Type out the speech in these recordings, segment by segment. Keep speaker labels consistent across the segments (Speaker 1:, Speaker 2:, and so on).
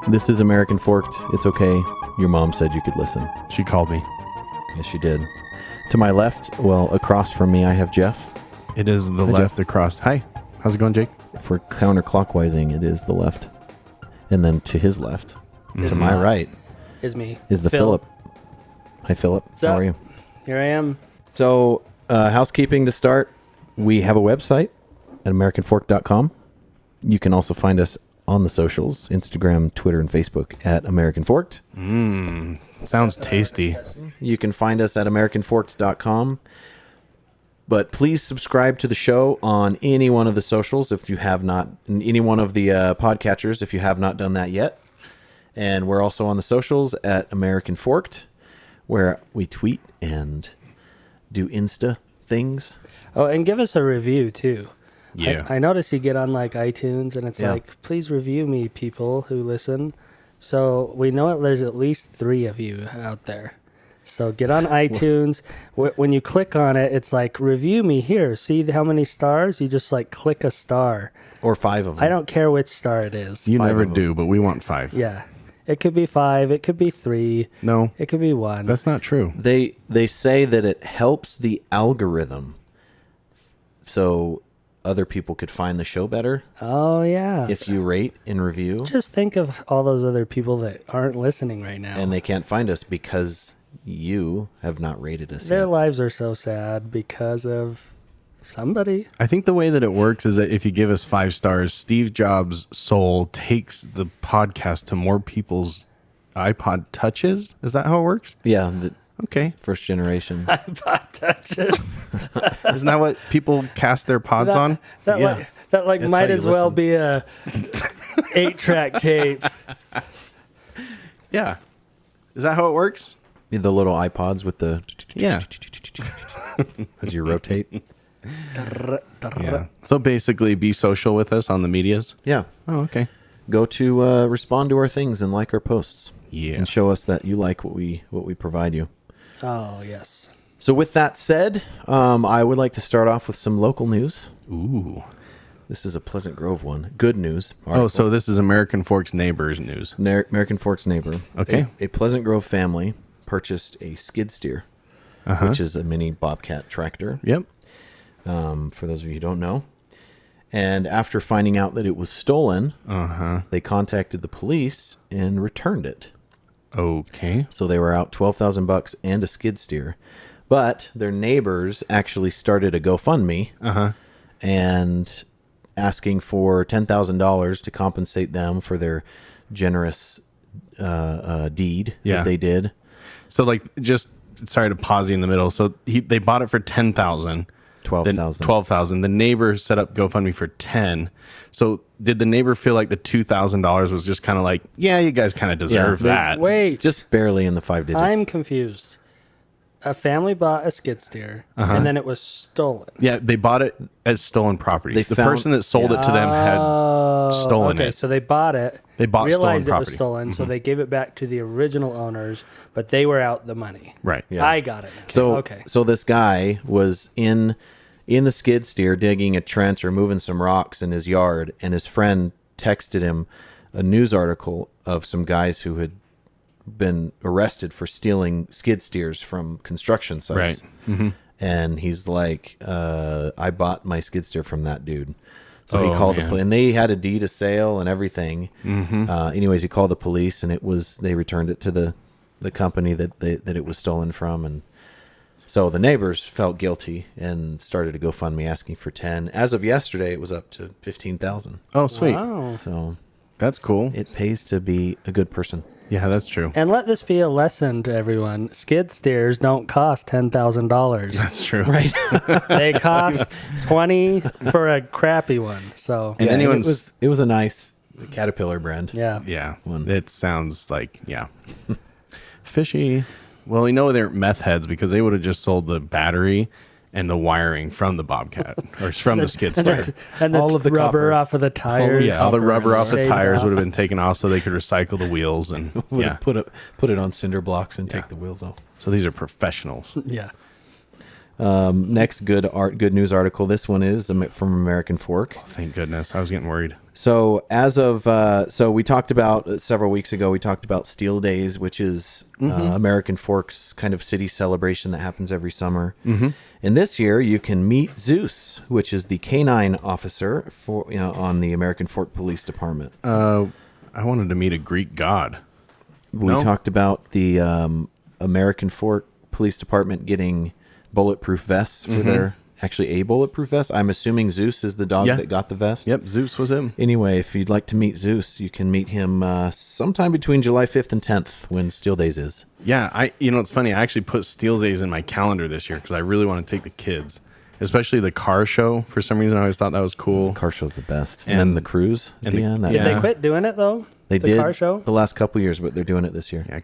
Speaker 1: This is American Forked. It's okay. Your mom said you could listen.
Speaker 2: She called me.
Speaker 1: Yes, she did. To my left, well, across from me, I have Jeff.
Speaker 2: It is the left across. Hi. How's it going, Jake?
Speaker 1: For counterclockwise,ing, it is the left. And then to his left, to my right,
Speaker 3: Is me.
Speaker 1: is the Philip. Hi, Philip. How
Speaker 3: up?
Speaker 1: are you?
Speaker 3: Here I am.
Speaker 1: So, housekeeping to start. We have a website at AmericanFork.com. You can also find us on the socials, Instagram, Twitter, and Facebook at American Forked.
Speaker 2: Sounds tasty.
Speaker 1: You can find us at AmericanForked.com. But please subscribe to the show on any one of the socials if you have not, any one of the podcatchers if you have not done that yet. And we're also on the socials at American Forked, where we tweet and do Insta things.
Speaker 3: Oh, and give us a review too.
Speaker 2: Yeah.
Speaker 3: I notice you get on like iTunes and it's
Speaker 1: Yeah.
Speaker 3: like, please review me, people who listen. So we know there's at least 3 of you out there. So get on iTunes. When you click on it, it's like, review me here. See how many stars? You just like click a star.
Speaker 1: Or 5 of them.
Speaker 3: I don't care which star it is.
Speaker 2: You
Speaker 1: 5
Speaker 2: never
Speaker 1: of them.
Speaker 2: do, but we want 5.
Speaker 3: Yeah. It could be 5. It could be 3.
Speaker 2: No,
Speaker 3: It could be 1.
Speaker 2: that's not true.
Speaker 1: They say that it helps the algorithm so other people could find the show better
Speaker 3: Oh, yeah.
Speaker 1: if you rate and review.
Speaker 3: Just think of all those other people that aren't listening right now.
Speaker 1: And they can't find us because you have not rated us
Speaker 3: Their
Speaker 1: yet.
Speaker 3: lives are so sad because of somebody.
Speaker 2: I think the way that it works is that if you give us 5 stars, Steve Jobs' soul takes the podcast to more people's iPod touches. Is that how it works?
Speaker 1: Yeah, the
Speaker 2: Okay.
Speaker 1: first generation.
Speaker 3: iPod touches.
Speaker 2: Isn't that what people cast their pods on?
Speaker 3: That
Speaker 1: Yeah.
Speaker 3: like
Speaker 1: That's
Speaker 3: might
Speaker 1: how you
Speaker 3: as well
Speaker 1: listen.
Speaker 3: be a 8-track tape.
Speaker 2: Yeah. Is that how it works?
Speaker 1: The little iPods with the
Speaker 2: Yeah.
Speaker 1: as you rotate.
Speaker 2: Yeah. So basically, be social with us on the medias.
Speaker 1: Yeah.
Speaker 2: Oh, okay.
Speaker 1: Go to respond to our things and like our posts.
Speaker 2: Yeah.
Speaker 1: And show us that you like what we provide you.
Speaker 3: Oh, yes.
Speaker 1: So with that said, I would like to start off with some local news.
Speaker 2: Ooh.
Speaker 1: This is a Pleasant Grove one. Good news.
Speaker 2: Oh, so this is American Forks Neighbors news.
Speaker 1: American Forks neighbor.
Speaker 2: Okay.
Speaker 1: A Pleasant Grove family purchased a skid steer, which is a mini Bobcat tractor.
Speaker 2: Yep.
Speaker 1: For those of you who don't know. And after finding out that it was stolen, they contacted the police and returned it.
Speaker 2: Okay.
Speaker 1: So they were out $12,000 and a skid steer. But their neighbors actually started a GoFundMe and asking for $10,000 to compensate them for their generous deed
Speaker 2: Yeah.
Speaker 1: that they did.
Speaker 2: So, like, just sorry to pause you in the middle. So they bought it for 10,000.
Speaker 1: 12,000.
Speaker 2: 12,000. The neighbor set up GoFundMe for 10. So did the neighbor feel like the $2,000 was just kind of like, yeah, you guys kind of deserve
Speaker 1: they-
Speaker 2: that?
Speaker 3: Wait.
Speaker 1: Just barely in the 5 digits.
Speaker 3: I'm confused. A family bought a skid steer and then it was stolen.
Speaker 2: Yeah, they bought it as stolen property.
Speaker 1: They
Speaker 2: The
Speaker 1: found-
Speaker 2: person that sold it to them had stolen
Speaker 3: Okay,
Speaker 2: it.
Speaker 3: so they bought it.
Speaker 2: They bought stolen
Speaker 3: realized it was
Speaker 2: property.
Speaker 3: stolen, so they gave it back to the original owners, but they were out the money.
Speaker 2: Right.
Speaker 3: I got it. Now.
Speaker 1: So
Speaker 3: okay.
Speaker 1: So this guy was in the skid steer digging a trench or moving some rocks in his yard, and his friend texted him a news article of some guys who had been arrested for stealing skid steers from construction sites.
Speaker 2: Right.
Speaker 1: And he's like, I bought my skid steer from that dude. So he
Speaker 2: Oh,
Speaker 1: called the
Speaker 2: man.
Speaker 1: police, and they had a deed of sale and everything. Anyways, he called the police, and they returned it to the company that it was stolen from, and so the neighbors felt guilty and started a GoFundMe asking for 10. As of yesterday, it was up to 15,000.
Speaker 2: Oh, sweet.
Speaker 3: Wow.
Speaker 1: So
Speaker 2: That's cool.
Speaker 1: it pays to be a good person.
Speaker 2: Yeah, that's true.
Speaker 3: And let this be a lesson to everyone. Skid steers don't cost $10,000.
Speaker 2: That's true.
Speaker 1: Right.
Speaker 3: They cost $20 for a crappy one. So
Speaker 2: And anyone's
Speaker 1: it was a nice Caterpillar brand.
Speaker 3: yeah.
Speaker 2: yeah,
Speaker 1: One.
Speaker 2: it sounds like fishy. Well, we know they're meth heads because they would have just sold the battery and the wiring from the Bobcat or from the skid steer.
Speaker 3: And the
Speaker 1: All of the
Speaker 3: rubber
Speaker 1: copper.
Speaker 3: off of the tires.
Speaker 2: Yeah, all the rubber off the
Speaker 3: Shaved
Speaker 2: tires
Speaker 3: off.
Speaker 2: would have been taken off so they could recycle the wheels and
Speaker 1: Would
Speaker 2: yeah.
Speaker 1: have put it on cinder blocks and take the wheels off.
Speaker 2: So these are professionals.
Speaker 3: Yeah.
Speaker 1: Next good news article. This one is from American Fork.
Speaker 2: Thank goodness. I was getting worried.
Speaker 1: So as of so we talked about several weeks ago, we talked about Steel Days, which is American Fork's kind of city celebration that happens every summer. Mm-hmm. And this year you can meet Zeus, which is the canine officer for on the American Fork Police Department.
Speaker 2: I wanted to meet a Greek god.
Speaker 1: We talked about the American Fork Police Department getting bulletproof vests for their actually a bulletproof vest. I'm assuming Zeus is the dog that got the vest.
Speaker 2: Yep, Zeus was him.
Speaker 1: Anyway, if you'd like to meet Zeus, you can meet him sometime between July 5th and 10th when Steel Days is.
Speaker 2: Yeah, it's funny. I actually put Steel Days in my calendar this year because I really want to take the kids, especially the car show. For some reason, I always thought that was cool.
Speaker 1: Car show's the best. And then the cruise at the end.
Speaker 3: Did they quit doing it though?
Speaker 1: They
Speaker 3: the
Speaker 1: did
Speaker 3: car show
Speaker 1: the last couple years, but they're doing it this year.
Speaker 2: Yeah,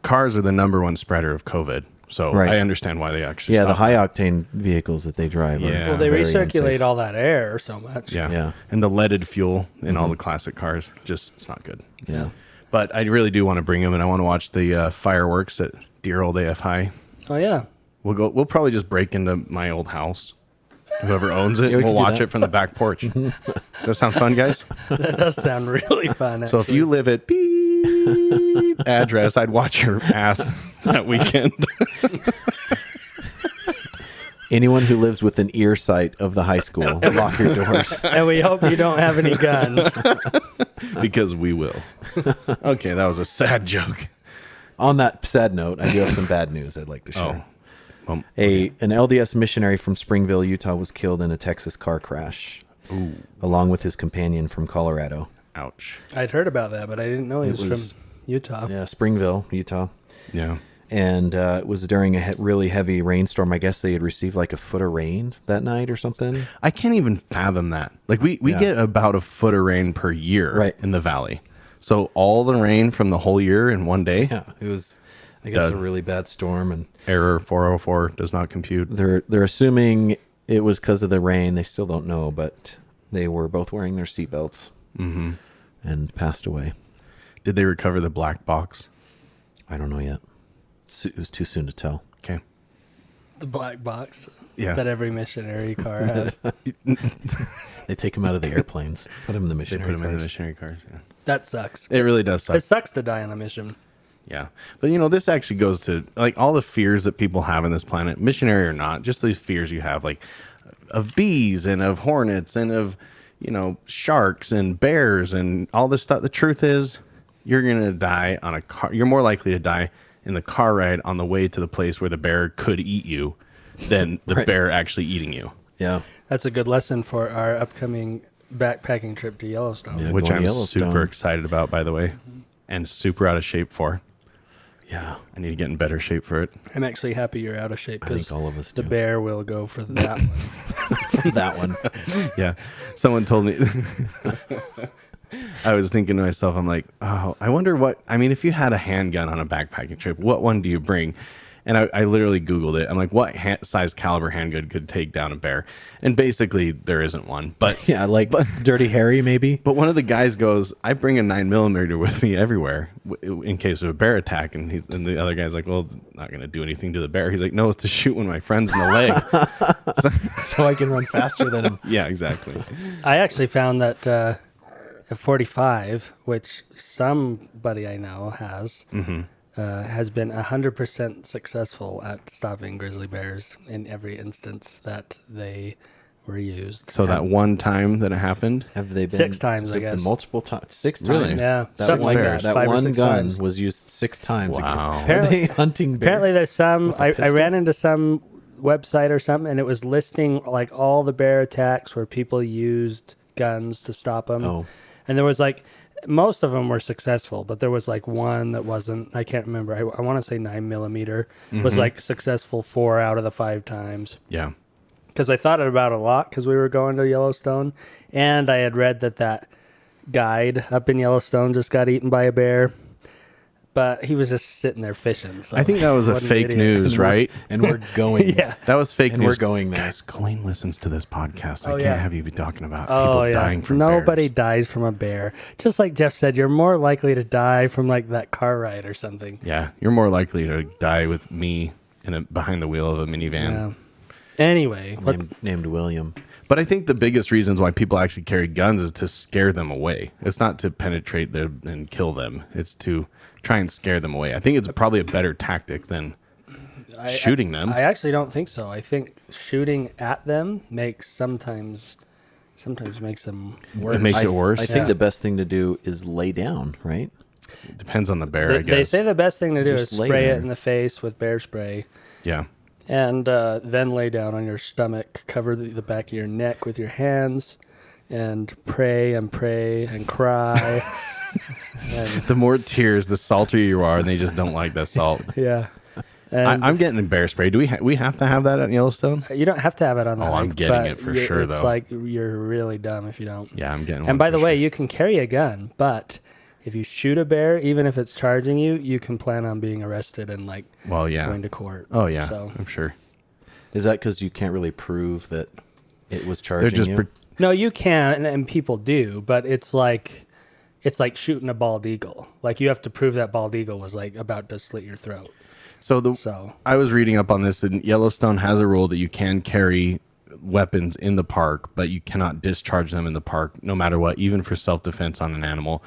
Speaker 2: cars are the number one spreader of COVID. So I understand why they actually
Speaker 1: the high octane vehicles that they drive.
Speaker 2: Yeah.
Speaker 3: Well, they
Speaker 1: very
Speaker 3: recirculate
Speaker 1: unsafe.
Speaker 3: all that air so much.
Speaker 2: Yeah. And the leaded fuel in all the classic cars, it's not good.
Speaker 1: Yeah.
Speaker 2: But I really do want to bring them, and I want to watch the fireworks at dear old AFI.
Speaker 3: Oh yeah.
Speaker 2: We'll probably just break into my old house. Whoever owns it,
Speaker 1: we
Speaker 2: we'll
Speaker 1: can do
Speaker 2: watch
Speaker 1: that.
Speaker 2: it from the back porch. Does that sound fun, guys?
Speaker 3: That does sound really fun.
Speaker 2: So if you live at beep address, I'd watch your ass that weekend.
Speaker 1: Anyone who lives within ear sight of the high school, lock your doors.
Speaker 3: and we hope you don't have any guns.
Speaker 2: Because we will. Okay, that was a sad joke.
Speaker 1: On that sad note, I do have some bad news I'd like to share.
Speaker 2: Well,
Speaker 1: An LDS missionary from Springville, Utah, was killed in a Texas car crash, along with his companion from Colorado.
Speaker 2: ouch.
Speaker 3: I'd heard about that, but I didn't know he was from Utah.
Speaker 1: Yeah, Springville, Utah.
Speaker 2: Yeah.
Speaker 1: And it was during a really heavy rainstorm. I guess they had received like a foot of rain that night or something.
Speaker 2: I can't even fathom that. Like we get about a foot of rain per year in the valley. So all the rain from the whole year in one day.
Speaker 1: Yeah, it was, I guess, a really bad storm. And
Speaker 2: Error 404 does not compute.
Speaker 1: they're assuming it was because of the rain. They still don't know, but they were both wearing their seatbelts and passed away.
Speaker 2: Did they recover the black box?
Speaker 1: I don't know yet. It was too soon to tell.
Speaker 2: Okay.
Speaker 3: The black box
Speaker 2: Yeah.
Speaker 3: that every missionary car has.
Speaker 1: They take them out of the airplanes, put them in the
Speaker 2: They
Speaker 1: missionary
Speaker 2: put them in the
Speaker 1: cars.
Speaker 2: missionary cars. Yeah.
Speaker 3: That sucks.
Speaker 2: It really does suck.
Speaker 3: It sucks to die on a mission.
Speaker 2: Yeah. But, this actually goes to, like, all the fears that people have in this planet, missionary or not, just these fears you have, like, of bees and of hornets and of, sharks and bears and all this stuff. The truth is, you're going to die on a car. You're more likely to die in the car ride on the way to the place where the bear could eat you than the bear actually eating you.
Speaker 1: Yeah.
Speaker 3: That's a good lesson for our upcoming backpacking trip to Yellowstone.
Speaker 1: Yeah.
Speaker 2: Which
Speaker 1: going
Speaker 2: I'm
Speaker 1: to Yellowstone.
Speaker 2: super excited about, by the way, and super out of shape for.
Speaker 1: Yeah.
Speaker 2: I need to get in better shape for it.
Speaker 3: I'm actually happy you're out of shape
Speaker 1: I
Speaker 3: because
Speaker 1: think all of us
Speaker 3: the
Speaker 1: do.
Speaker 3: bear will go for that one.
Speaker 1: That one.
Speaker 2: Yeah. Someone told me. I was thinking to myself, I'm like, oh, I wonder if you had a handgun on a backpacking trip, what one do you bring? And I literally Googled it. I'm like, what size caliber handgun could take down a bear? And basically, there isn't one. But
Speaker 1: Yeah, like Dirty Harry, maybe.
Speaker 2: But one of the guys goes, I bring a 9mm with me everywhere in case of a bear attack. And the other guy's like, well, it's not going to do anything to the bear. He's like, no, it's to shoot one of my friends in the leg.
Speaker 1: So I can run faster than him.
Speaker 2: Yeah, exactly.
Speaker 3: I actually found that a 45, which somebody I know has been 100% successful at stopping grizzly bears in every instance that they were used.
Speaker 2: So that one time that it happened,
Speaker 1: Have they been
Speaker 3: 6 times,
Speaker 1: has
Speaker 3: I
Speaker 1: it been
Speaker 3: guess.
Speaker 1: multiple times? 6 times.
Speaker 2: Really?
Speaker 3: Yeah,
Speaker 1: That
Speaker 3: something
Speaker 1: one,
Speaker 3: like that.
Speaker 1: that
Speaker 3: 5 or
Speaker 1: one
Speaker 3: 6
Speaker 1: gun
Speaker 3: times.
Speaker 1: was used 6 times.
Speaker 2: Wow.
Speaker 1: Are they hunting bears?
Speaker 3: Apparently, there's some.
Speaker 1: with a
Speaker 3: I
Speaker 1: pistol?
Speaker 3: ran into some website or something, and it was listing like all the bear attacks where people used guns to stop them.
Speaker 1: Oh.
Speaker 3: And there was like most of them were successful, but there was like one that wasn't. I can't remember. I want to say 9mm was like successful 4 out of the 5 times.
Speaker 2: yeah.
Speaker 3: Because I thought about it a lot because we were going to Yellowstone, and I had read that guide up in Yellowstone just got eaten by a bear. But he was just sitting there fishing. So
Speaker 2: I think that was a
Speaker 3: what an
Speaker 2: fake
Speaker 3: idiot.
Speaker 2: news, right?
Speaker 1: And we're going.
Speaker 3: Yeah.
Speaker 2: That was fake
Speaker 1: And
Speaker 2: news.
Speaker 1: we're going there.
Speaker 2: Guys, Colleen listens to this podcast. I
Speaker 3: Oh,
Speaker 2: can't
Speaker 3: yeah.
Speaker 2: have you be talking about
Speaker 3: Oh,
Speaker 2: people
Speaker 3: yeah.
Speaker 2: dying from
Speaker 3: Nobody
Speaker 2: bears.
Speaker 3: dies from a bear. Just like Jeff said, you're more likely to die from like that car ride or something.
Speaker 2: Yeah, you're more likely to die with me behind the wheel of a minivan.
Speaker 3: Yeah. Anyway,
Speaker 1: named William.
Speaker 2: But I think the biggest reasons why people actually carry guns is to scare them away. It's not to penetrate them and kill them. It's to try and scare them away. I think it's probably a better tactic than shooting them.
Speaker 3: I actually don't think so. I think shooting at them sometimes makes them worse.
Speaker 2: It makes it worse.
Speaker 1: I think the best thing to do is lay down, right?
Speaker 2: It depends on the bear, I guess.
Speaker 3: They say the best thing to do
Speaker 1: Just
Speaker 3: is
Speaker 1: lay
Speaker 3: spray
Speaker 1: there.
Speaker 3: it in the face with bear spray.
Speaker 2: Yeah.
Speaker 3: And then lay down on your stomach, cover the back of your neck with your hands, and pray and cry. And,
Speaker 2: The more tears, the saltier you are, and they just don't like that salt.
Speaker 3: yeah. And
Speaker 2: I'm getting bear spray. Do we have to have that at Yellowstone?
Speaker 3: you don't have to have it on the
Speaker 2: Oh, I'm
Speaker 3: hike,
Speaker 2: getting
Speaker 3: but
Speaker 2: it for sure,
Speaker 3: It's
Speaker 2: though.
Speaker 3: like you're really dumb if you don't.
Speaker 2: Yeah, I'm getting one.
Speaker 3: And by
Speaker 2: for
Speaker 3: the way,
Speaker 2: sure.
Speaker 3: you can carry a gun, but if you shoot a bear, even if it's charging you, you can plan on being arrested and
Speaker 2: Well, yeah.
Speaker 3: going to court.
Speaker 2: Oh, yeah.
Speaker 3: So
Speaker 2: I'm sure.
Speaker 1: Is that because you can't really prove that it was charging
Speaker 2: They're just
Speaker 1: you?
Speaker 3: no, you can, and people do, but it's like shooting a bald eagle. Like you have to prove that bald eagle was like about to slit your throat. So
Speaker 2: I was reading up on this, and Yellowstone has a rule that you can carry weapons in the park, but you cannot discharge them in the park, no matter what, even for self-defense on an animal.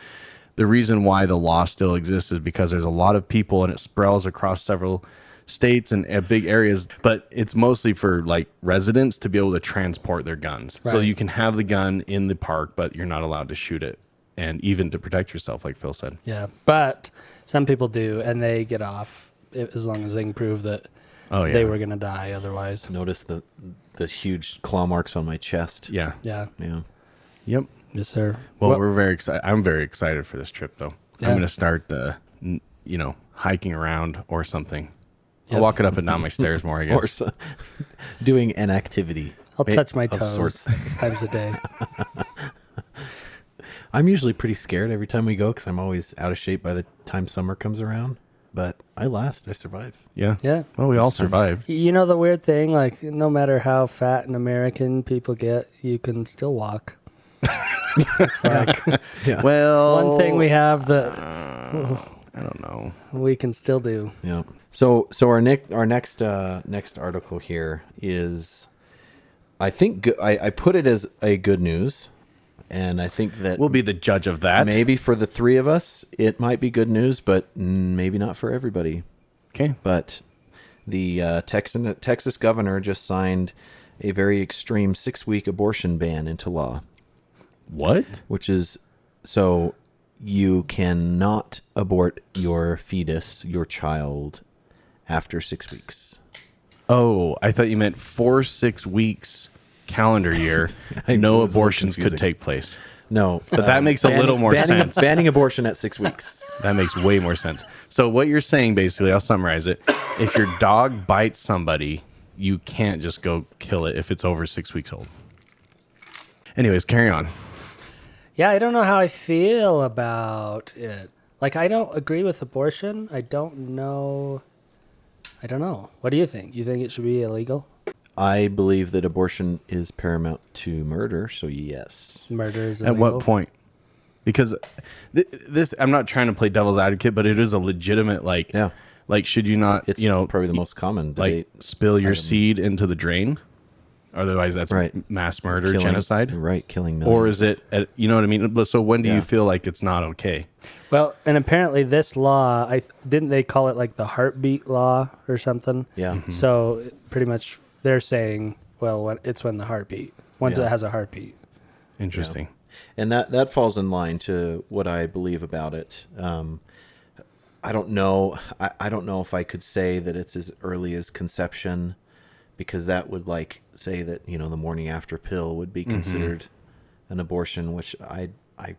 Speaker 2: The reason why the law still exists is because there's a lot of people, and it sprawls across several states and big areas, but it's mostly for like residents to be able to transport their guns. So
Speaker 3: Right.
Speaker 2: you can have the gun in the park, but you're not allowed to shoot it, and even to protect yourself, like Phil said.
Speaker 3: yeah, but some people do, and they get off as long as they can prove that
Speaker 2: Oh yeah,
Speaker 3: they were going to die otherwise.
Speaker 1: Notice the huge claw marks on my chest.
Speaker 2: yeah,
Speaker 3: Yeah,
Speaker 1: Yeah.
Speaker 2: yep.
Speaker 3: yes, sir.
Speaker 2: Well, we're very excited. I'm very excited for this trip, though.
Speaker 3: Yeah.
Speaker 2: I'm going to start, hiking around or something.
Speaker 3: Yep.
Speaker 2: I'll walk it up and down my stairs more, I
Speaker 1: Or
Speaker 2: guess.
Speaker 1: doing an activity.
Speaker 3: I'll touch my
Speaker 1: of
Speaker 3: toes
Speaker 1: sorts.
Speaker 3: times a day.
Speaker 1: I'm usually pretty scared every time we go because I'm always out of shape by the time summer comes around. But I survive.
Speaker 2: Yeah.
Speaker 3: Yeah.
Speaker 2: Well, we all survived.
Speaker 3: You know the weird thing, like no matter how fat and American people get, you can still walk. It's like
Speaker 1: Yeah.
Speaker 2: Well,
Speaker 3: one thing we have that
Speaker 2: I don't know.
Speaker 3: we can still do.
Speaker 1: Yeah. So our next article here is, I think I put it as a good news, and I think that
Speaker 2: We'll be the judge of that.
Speaker 1: maybe for the three of us it might be good news, but maybe not for everybody.
Speaker 2: Okay.
Speaker 1: But the Texas governor just signed a very extreme 6-week abortion ban into law,
Speaker 2: What?
Speaker 1: which is so you cannot abort your fetus, your child, after 6 weeks.
Speaker 2: Oh, I thought you meant 6 weeks calendar year.
Speaker 1: I
Speaker 2: No
Speaker 1: was a little
Speaker 2: abortions could
Speaker 1: confusing.
Speaker 2: take place.
Speaker 1: No,
Speaker 2: But that makes a little more sense.
Speaker 1: Banning abortion at 6 weeks.
Speaker 2: That makes way more sense. So what you're saying, basically, I'll summarize it. If your dog bites somebody, you can't just go kill it if it's over 6 weeks old. Anyways, carry on.
Speaker 3: Yeah, I don't know how I feel about it. Like I don't agree with abortion. I don't know. What do you think? You think it should be illegal?
Speaker 1: I believe that abortion is paramount to murder, so yes.
Speaker 3: Murder is
Speaker 2: At
Speaker 3: illegal.
Speaker 2: what point? Because this, I'm not trying to play devil's advocate, but it is a legitimate,
Speaker 1: Yeah.
Speaker 2: like, should you not,
Speaker 1: It's probably the most common
Speaker 2: like,
Speaker 1: debate.
Speaker 2: spill your seed into the drain? Otherwise, that's
Speaker 1: Right.
Speaker 2: mass murder,
Speaker 1: Killing-
Speaker 2: genocide.
Speaker 1: Right, killing millions.
Speaker 2: Or is it, you know what I mean? So when do
Speaker 1: Yeah.
Speaker 2: you feel like it's not okay?
Speaker 3: Well, and apparently this law, didn't they call it like the heartbeat law or something?
Speaker 1: Yeah.
Speaker 3: So pretty much they're saying, well, it's when the heartbeat, once
Speaker 1: Yeah.
Speaker 3: it has a heartbeat.
Speaker 2: Interesting.
Speaker 1: And that falls in line to what I believe about it. I don't know. I don't know if I could say that it's as early as conception, because that would like say that the morning after pill would be considered an abortion, which I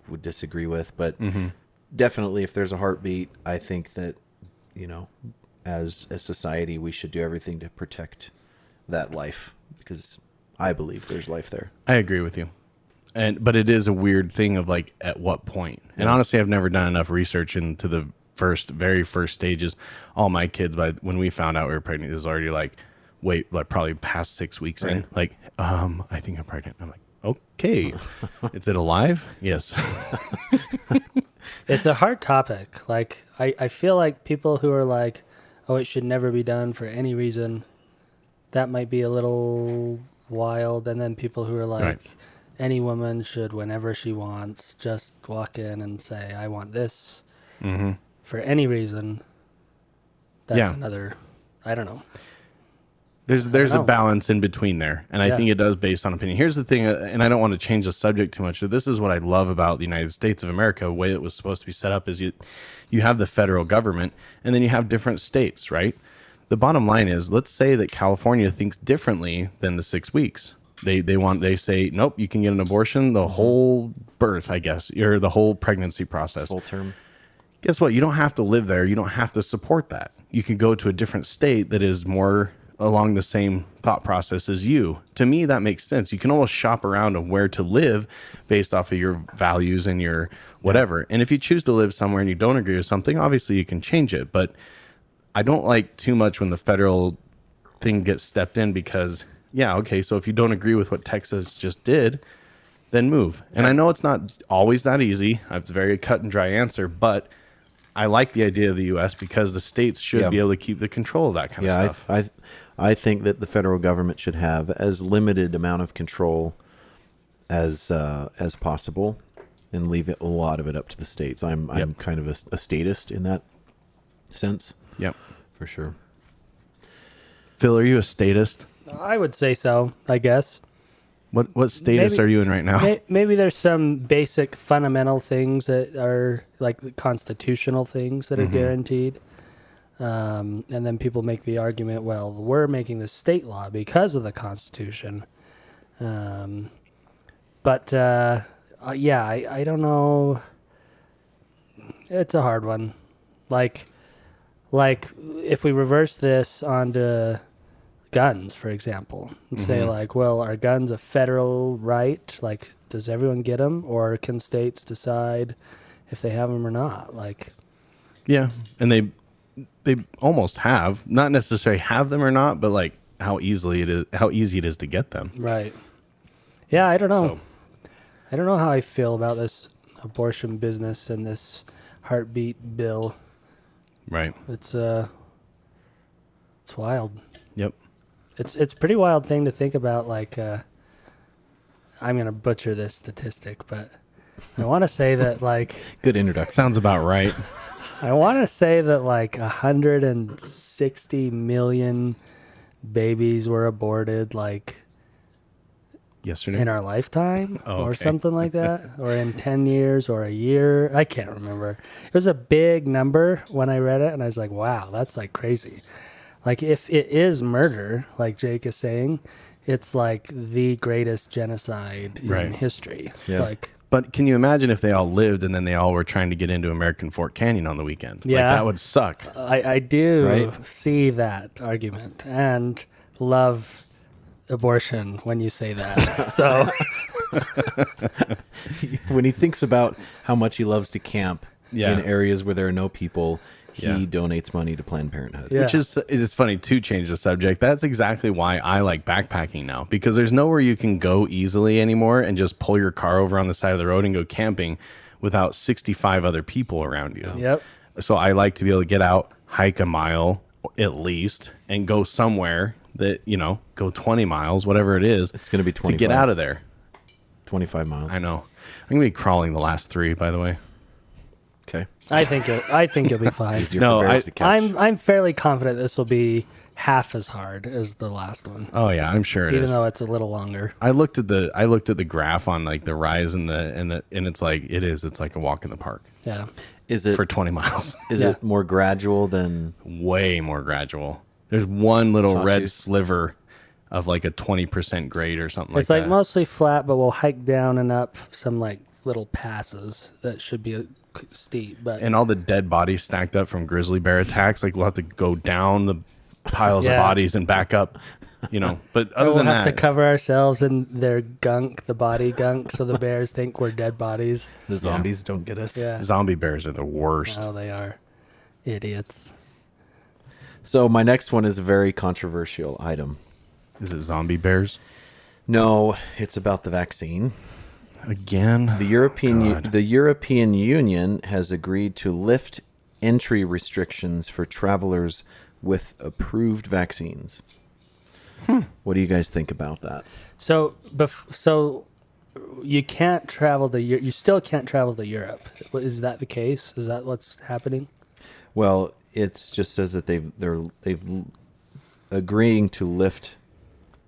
Speaker 1: would disagree with. But definitely, if there's a heartbeat, I think that as a society we should do everything to protect that life, because I believe there's life there.
Speaker 2: I agree with you. But it is a weird thing of like, at what point? And honestly, I've never done enough research into the very first stages. All my kids, when we found out we were pregnant, it was already like, probably past 6 weeks in.
Speaker 1: Right.
Speaker 2: Like, I think I'm pregnant. I'm like, okay. Is it alive? Yes.
Speaker 3: It's a hard topic. Like I feel like people who are like, oh, it should never be done for any reason. that might be a little wild. And then people who are like,
Speaker 2: Right.
Speaker 3: any woman should, whenever she wants, just walk in and say, I want this for any reason. That's
Speaker 2: Yeah.
Speaker 3: another, I don't know.
Speaker 2: There's a
Speaker 3: know.
Speaker 2: balance in between there, and I
Speaker 3: Yeah.
Speaker 2: think it does based on opinion. Here's the thing, and I don't want to change the subject too much, but this is what I love about the United States of America. The way it was supposed to be set up is you have the federal government, and then you have different states, right? The bottom line is, let's say that California thinks differently than the 6 weeks. They say, nope, you can get an abortion the whole birth, I guess, or the whole pregnancy process.
Speaker 1: Full term.
Speaker 2: Guess what? You don't have to live there. You don't have to support that. You can go to a different state that is more along the same thought process as you. To me, that makes sense. You can almost shop around on where to live based off of your values and your whatever. And if you choose to live somewhere and you don't agree with something, obviously you can change it. But I don't like too much when the federal thing gets stepped in because, yeah, okay, so if you don't agree with what Texas just did, then move. And I know it's not always that easy. It's a very cut and dry answer, but I like the idea of the U.S. because the states should
Speaker 1: Yeah.
Speaker 2: be able to keep the control of that kind of
Speaker 1: Yeah,
Speaker 2: stuff.
Speaker 1: I think that the federal government should have as limited amount of control as possible, and leave it, a lot of it up to the states. I'm
Speaker 2: Yep.
Speaker 1: kind of a statist in that sense,
Speaker 2: Yep.
Speaker 1: for sure.
Speaker 2: Phil, are you a statist?
Speaker 3: I would say so, I guess.
Speaker 2: What status
Speaker 3: Maybe-
Speaker 2: are you in right now?
Speaker 3: Maybe there's some basic fundamental things that are like constitutional things that are guaranteed. And then people make the argument, well, we're making the state law because of the Constitution. I don't know. It's a hard one. Like if we reverse this onto guns, for example, and say like, well, are guns a federal right? Like, does everyone get them, or can states decide if they have them or not? Like,
Speaker 2: Yeah, and they almost have, not necessarily have them or not, but like how easy it is to get them.
Speaker 3: right? Yeah, I don't know.
Speaker 2: So-
Speaker 3: I don't know how I feel about this abortion business and this heartbeat bill.
Speaker 2: Right.
Speaker 3: It's wild.
Speaker 2: Yep.
Speaker 3: It's a pretty wild thing to think about. Like, I'm gonna butcher this statistic, but I want to say that like
Speaker 1: Good introduction.
Speaker 2: Sounds about right.
Speaker 3: I want to say that like 160 million babies were aborted like
Speaker 2: Yesterday.
Speaker 3: in our lifetime
Speaker 2: Oh,
Speaker 3: or
Speaker 2: okay.
Speaker 3: something like that, or in 10 years or a year. I can't remember. It was a big number when I read it, and I was like, wow, that's like crazy. Like, if it is murder, like Jake is saying, it's like the greatest genocide in
Speaker 2: Right.
Speaker 3: history.
Speaker 1: Yeah.
Speaker 3: Like,
Speaker 2: But can you imagine if they all lived and then they all were trying to get into American Fort Canyon on the weekend?
Speaker 3: Yeah.
Speaker 2: Like, that would suck.
Speaker 3: I do
Speaker 1: Right.
Speaker 3: see that argument and love abortion when you say that. So,
Speaker 1: When he thinks about how much he loves to camp
Speaker 2: Yeah.
Speaker 1: in areas where there are no people, he
Speaker 2: Yeah.
Speaker 1: donates money to Planned Parenthood.
Speaker 3: Yeah.
Speaker 2: Which is, it's funny to change the subject. That's exactly why I like backpacking now, because there's nowhere you can go easily anymore and just pull your car over on the side of the road and go camping without 65 other people around you.
Speaker 3: yep.
Speaker 2: So I like to be able to get out, hike a mile at least, and go somewhere that, go 20 miles, whatever it is.
Speaker 1: It's gonna be
Speaker 2: to
Speaker 1: 25.
Speaker 2: get out of there.
Speaker 1: 25 miles.
Speaker 2: I know. I'm going to be crawling the last 3, by the way.
Speaker 1: Okay.
Speaker 3: I think you'll be fine.
Speaker 1: Easier
Speaker 2: No,
Speaker 1: for bears
Speaker 2: I-
Speaker 1: to catch.
Speaker 3: I'm fairly confident this will be half as hard as the last one,
Speaker 2: Oh yeah, I'm sure it
Speaker 3: even
Speaker 2: is.
Speaker 3: though it's a little longer.
Speaker 2: I looked at the graph on like the rise and it's like it's like a walk in the park
Speaker 3: Yeah.
Speaker 1: Is it
Speaker 2: for 20 miles.
Speaker 1: is
Speaker 3: Yeah.
Speaker 1: it more gradual than
Speaker 2: Way more gradual. There's one little red
Speaker 1: Sawtooth.
Speaker 2: sliver of like a 20% grade or something
Speaker 3: It's
Speaker 2: like
Speaker 3: like
Speaker 2: that.
Speaker 3: mostly flat, but we'll hike down and up some like little passes that should be steep. But
Speaker 2: And all the dead bodies stacked up from grizzly bear attacks, like we'll have to go down the piles of
Speaker 3: Yeah.
Speaker 2: bodies and back up, But other
Speaker 3: we'll
Speaker 2: than
Speaker 3: have
Speaker 2: that,
Speaker 3: to cover ourselves in their gunk, the body gunk, so the bears think we're dead bodies.
Speaker 1: the zombies don't get us?
Speaker 3: Yeah.
Speaker 2: zombie bears are the worst.
Speaker 3: Oh, they are idiots.
Speaker 1: So my next one is a very controversial item.
Speaker 2: Is it zombie bears
Speaker 1: No, it's about the vaccine.
Speaker 2: again?
Speaker 1: The
Speaker 2: God.
Speaker 1: European Union has agreed to lift entry restrictions for travelers with approved vaccines. What do you guys think about that?
Speaker 3: So, so you can't travel to you still can't travel to Europe. Is that the case? Is that what's happening?
Speaker 1: Well, it just says that they've agreeing to lift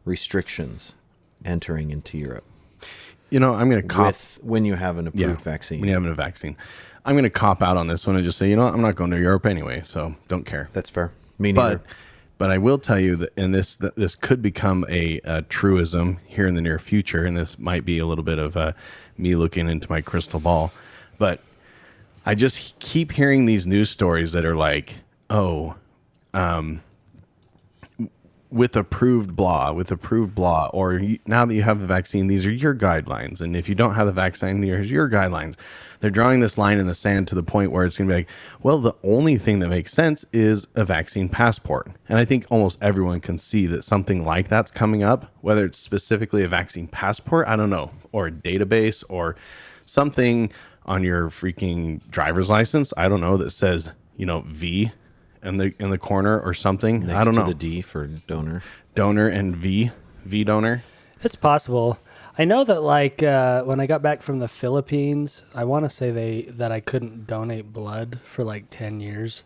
Speaker 1: restrictions entering into Europe
Speaker 2: I'm going to cop
Speaker 1: when you have an approved vaccine.
Speaker 2: When you have a vaccine. I'm going to cop out on this one and just say, I'm not going to Europe anyway, so don't care.
Speaker 1: That's fair. Me neither.
Speaker 2: But I will tell you that this could become a truism here in the near future, and this might be a little bit of me looking into my crystal ball. But I just keep hearing these news stories that are like, with approved blah, or now that you have the vaccine, these are your guidelines. And if you don't have the vaccine, here's your guidelines. They're drawing this line in the sand to the point where it's going to be like, well, the only thing that makes sense is a vaccine passport. And I think almost everyone can see that something like that's coming up, whether it's specifically a vaccine passport, I don't know, or a database or something on your freaking driver's license, I don't know, that says, V in the corner or something.
Speaker 1: Next
Speaker 2: I don't know.
Speaker 1: to the D for donor.
Speaker 2: Donor and V donor.
Speaker 3: It's possible. I know that when I got back from the Philippines, I want to say that I couldn't donate blood for 10 years,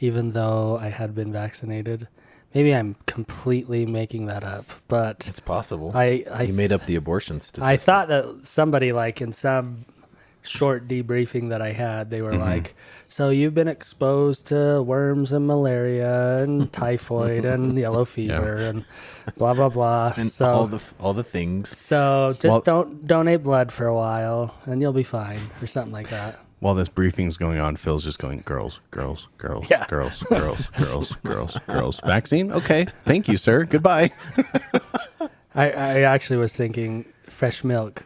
Speaker 3: even though I had been vaccinated. Maybe I'm completely making that up, but
Speaker 1: It's possible.
Speaker 3: you
Speaker 1: made up the abortion statistic.
Speaker 3: I thought that somebody in some short debriefing that I had, they were like, so you've been exposed to worms and malaria and typhoid and yellow fever and blah, blah, blah.
Speaker 1: and
Speaker 3: so
Speaker 1: all the things.
Speaker 3: So just don't donate blood for a while and you'll be fine or something like that.
Speaker 2: While this briefing's going on, Phil's just going, girls,
Speaker 3: Yeah.
Speaker 2: girls. Vaccine? Okay. Thank you, sir. Goodbye.
Speaker 3: I actually was thinking fresh milk,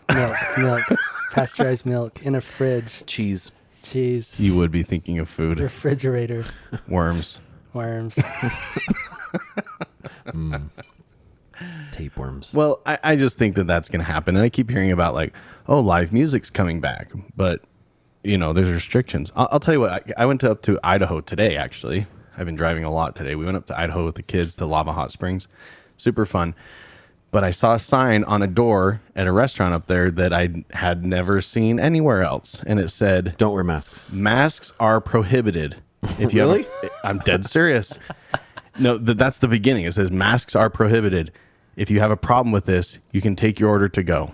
Speaker 3: pasteurized milk in a fridge,
Speaker 1: Cheese.
Speaker 3: cheese,
Speaker 2: You would be thinking of food.
Speaker 3: refrigerator,
Speaker 2: Worms.
Speaker 3: worms.
Speaker 1: Tapeworms.
Speaker 2: Well, I just think that that's going to happen. And I keep hearing about live music's coming back. But, there's restrictions. I'll tell you what, I went up to Idaho today, actually. I've been driving a lot today. We went up to Idaho with the kids to Lava Hot Springs. Super fun. But I saw a sign on a door at a restaurant up there that I had never seen anywhere else. And it said,
Speaker 1: Don't wear masks.
Speaker 2: masks are prohibited. If you
Speaker 1: Really?
Speaker 2: I'm dead serious. No, that's the beginning. It says masks are prohibited. If you have a problem with this, you can take your order to go.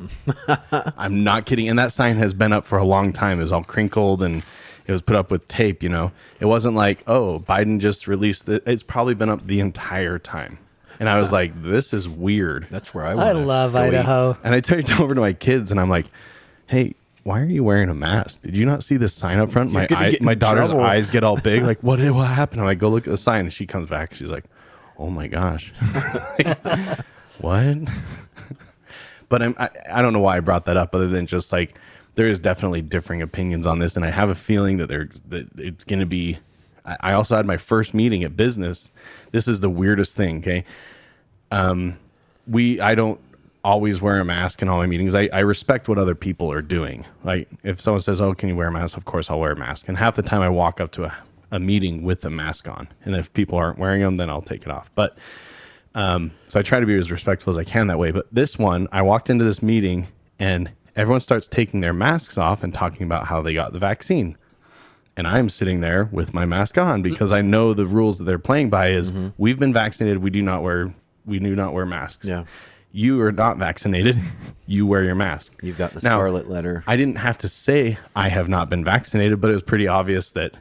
Speaker 2: I'm not kidding. And that sign has been up for a long time. It was all crinkled and it was put up with tape, It wasn't like, Biden just released it. It's probably been up the entire time. And I was like, this is weird.
Speaker 1: That's where I
Speaker 3: I
Speaker 1: want to
Speaker 3: love Idaho.
Speaker 2: And I turned over to my kids and I'm like, hey, why are you wearing a mask? Did you not see the sign up front?
Speaker 1: You're gonna get in
Speaker 2: My daughter's
Speaker 1: trouble.
Speaker 2: eyes get all big. Like, what happened? I'm like, go look at the sign. And she comes back. She's like, oh my gosh. Like, what? But I don't know why I brought that up other than just there is definitely differing opinions on this. And I have a feeling that it's going to be, I also had my first meeting at business. This is the weirdest thing. Okay. I don't always wear a mask in all my meetings. I respect what other people are doing. Like if someone says, oh, can you wear a mask? Of course I'll wear a mask. And half the time I walk up to a meeting with a mask on. And if people aren't wearing them, then I'll take it off. But, so I try to be as respectful as I can that way. But this one, I walked into this meeting and everyone starts taking their masks off and talking about how they got the vaccine. And I'm sitting there with my mask on because I know the rules that they're playing by is we've been vaccinated. We do not wear masks.
Speaker 1: Yeah.
Speaker 2: You are not vaccinated. You wear your mask.
Speaker 1: You've got the
Speaker 2: Now,
Speaker 1: scarlet letter.
Speaker 2: I didn't have to say I have not been vaccinated, but it was pretty obvious that,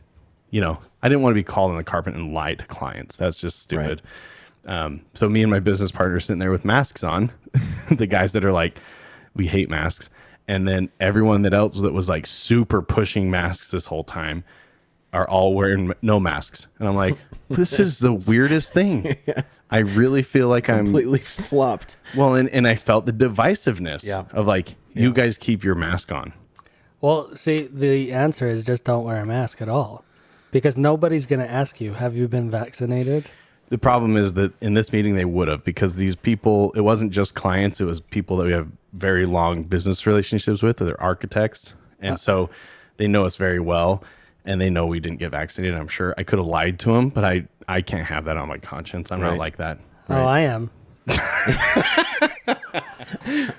Speaker 2: I didn't want to be called on the carpet and lie to clients. That's just stupid. So me and my business partner sitting there with masks on, the guys that are like, we hate masks. And then everyone that was like super pushing masks this whole time are all wearing no masks. And I'm like, this is the weirdest thing. I really feel like I'm
Speaker 1: Completely flopped.
Speaker 2: well, and I felt the divisiveness of like, you guys keep your mask on.
Speaker 3: Well, see, the answer is just don't wear a mask at all. Because nobody's going to ask you, have you been vaccinated?
Speaker 2: The problem is that in this meeting they would have, because these people, it wasn't just clients, it was people that we have very long business relationships with. They're architects. And so they know us very well and they know we didn't get vaccinated. I'm sure I could have lied to them, but I can't have that on my conscience. I'm not
Speaker 1: Right.
Speaker 2: like that.
Speaker 3: Oh, I am.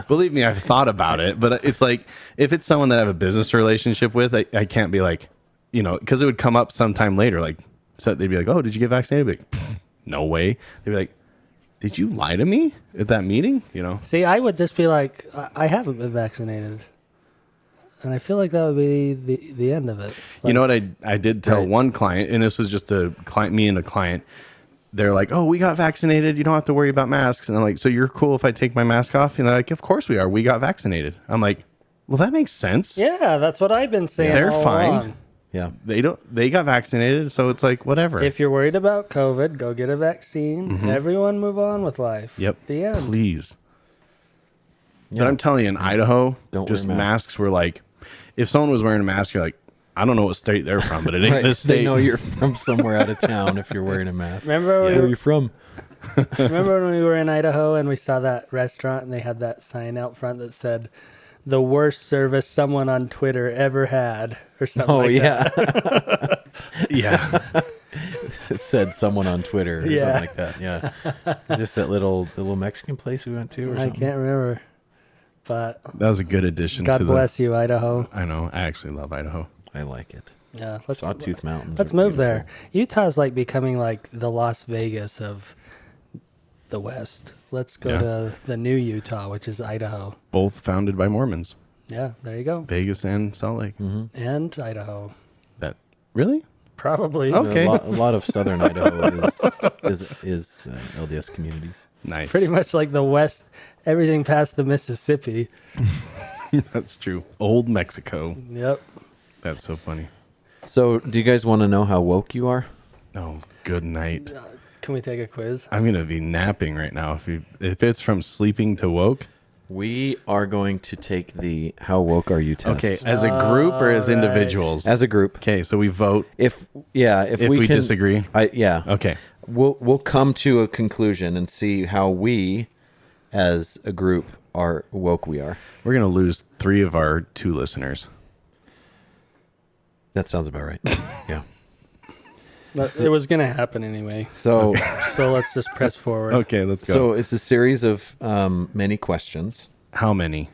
Speaker 2: Believe me, I've thought about it, but it's like if it's someone that I have a business relationship with, I can't be like, because it would come up sometime later. Like, so they'd be like, "Oh, did you get vaccinated?" I'd be like, no way. They'd be like, "Did you lie to me at that meeting?"
Speaker 3: See, I would just be like, I haven't been vaccinated. And I feel like that would be the end of it.
Speaker 2: You know what I did tell one client, and this was just a client, me and a client. They're like, "Oh, we got vaccinated. You don't have to worry about masks." And I'm like, "So you're cool if I take my mask off?" And they're like, "Of course we are. We got vaccinated." I'm like, "Well, that makes sense.
Speaker 3: Yeah, that's what I've been saying.
Speaker 2: They're
Speaker 3: all
Speaker 2: fine.
Speaker 3: along.
Speaker 1: Yeah.
Speaker 2: They got vaccinated, so it's like whatever."
Speaker 3: If you're worried about COVID, go get a vaccine. Everyone move on with life.
Speaker 2: Yep.
Speaker 3: The end.
Speaker 2: Please.
Speaker 1: Yeah.
Speaker 2: But I'm telling you, in Idaho,
Speaker 1: Don't
Speaker 2: just
Speaker 1: wear masks.
Speaker 2: masks were like, if someone was wearing a mask, you're like, I don't know what state they're from, but it ain't
Speaker 1: Right.
Speaker 2: this state.
Speaker 1: They know you're from somewhere out of town if you're wearing a mask.
Speaker 3: Remember,
Speaker 1: Where are you from?
Speaker 3: remember when we were in Idaho and we saw that restaurant and they had that sign out front that said, "The worst service someone on Twitter ever had," or something
Speaker 1: Oh,
Speaker 3: like that.
Speaker 1: yeah.
Speaker 2: Yeah.
Speaker 1: It said someone on Twitter or
Speaker 3: Yeah.
Speaker 1: something like that. Yeah. Is this the little Mexican place we went to or
Speaker 3: I
Speaker 1: something?
Speaker 3: can't remember. But
Speaker 2: That was a good addition to
Speaker 3: God bless you, Idaho.
Speaker 2: I know. I actually love Idaho.
Speaker 1: I like it.
Speaker 3: Yeah, let's
Speaker 1: Sawtooth Mountains.
Speaker 3: let's
Speaker 1: are
Speaker 3: move
Speaker 1: beautiful.
Speaker 3: there. Utah's like becoming like the Las Vegas of the West. Let's go
Speaker 2: Yeah.
Speaker 3: to the new Utah, which is Idaho.
Speaker 2: Both founded by Mormons,
Speaker 3: Yeah, there you go.
Speaker 2: Vegas and Salt Lake.
Speaker 3: And Idaho.
Speaker 2: That really?
Speaker 3: Probably.
Speaker 2: Okay.
Speaker 1: A lot of southern Idaho is LDS communities.
Speaker 2: Nice.
Speaker 3: Pretty much like the West, everything past the Mississippi.
Speaker 2: That's true. Old Mexico.
Speaker 3: Yep.
Speaker 2: That's so funny.
Speaker 1: So, do you guys want to know how woke you are?
Speaker 2: Oh, good night.
Speaker 3: Can we take a quiz?
Speaker 2: I'm gonna be napping right now. If it's from sleeping to woke.
Speaker 1: We are going to take the "How woke are you?" test.
Speaker 2: Okay, as a group or as
Speaker 3: Alright.
Speaker 2: individuals?
Speaker 1: As a group.
Speaker 2: Okay, so we vote
Speaker 1: If
Speaker 2: if we
Speaker 1: can,
Speaker 2: disagree.
Speaker 1: yeah.
Speaker 2: Okay.
Speaker 1: We'll come to a conclusion and see how we, as a group, are woke we are.
Speaker 2: We're gonna lose 3 of our 2 listeners.
Speaker 1: That sounds about right. Yeah.
Speaker 3: But it was going to happen anyway.
Speaker 1: So
Speaker 3: So let's just press forward.
Speaker 2: Okay, let's go.
Speaker 1: so it's a series of many questions,
Speaker 2: How many?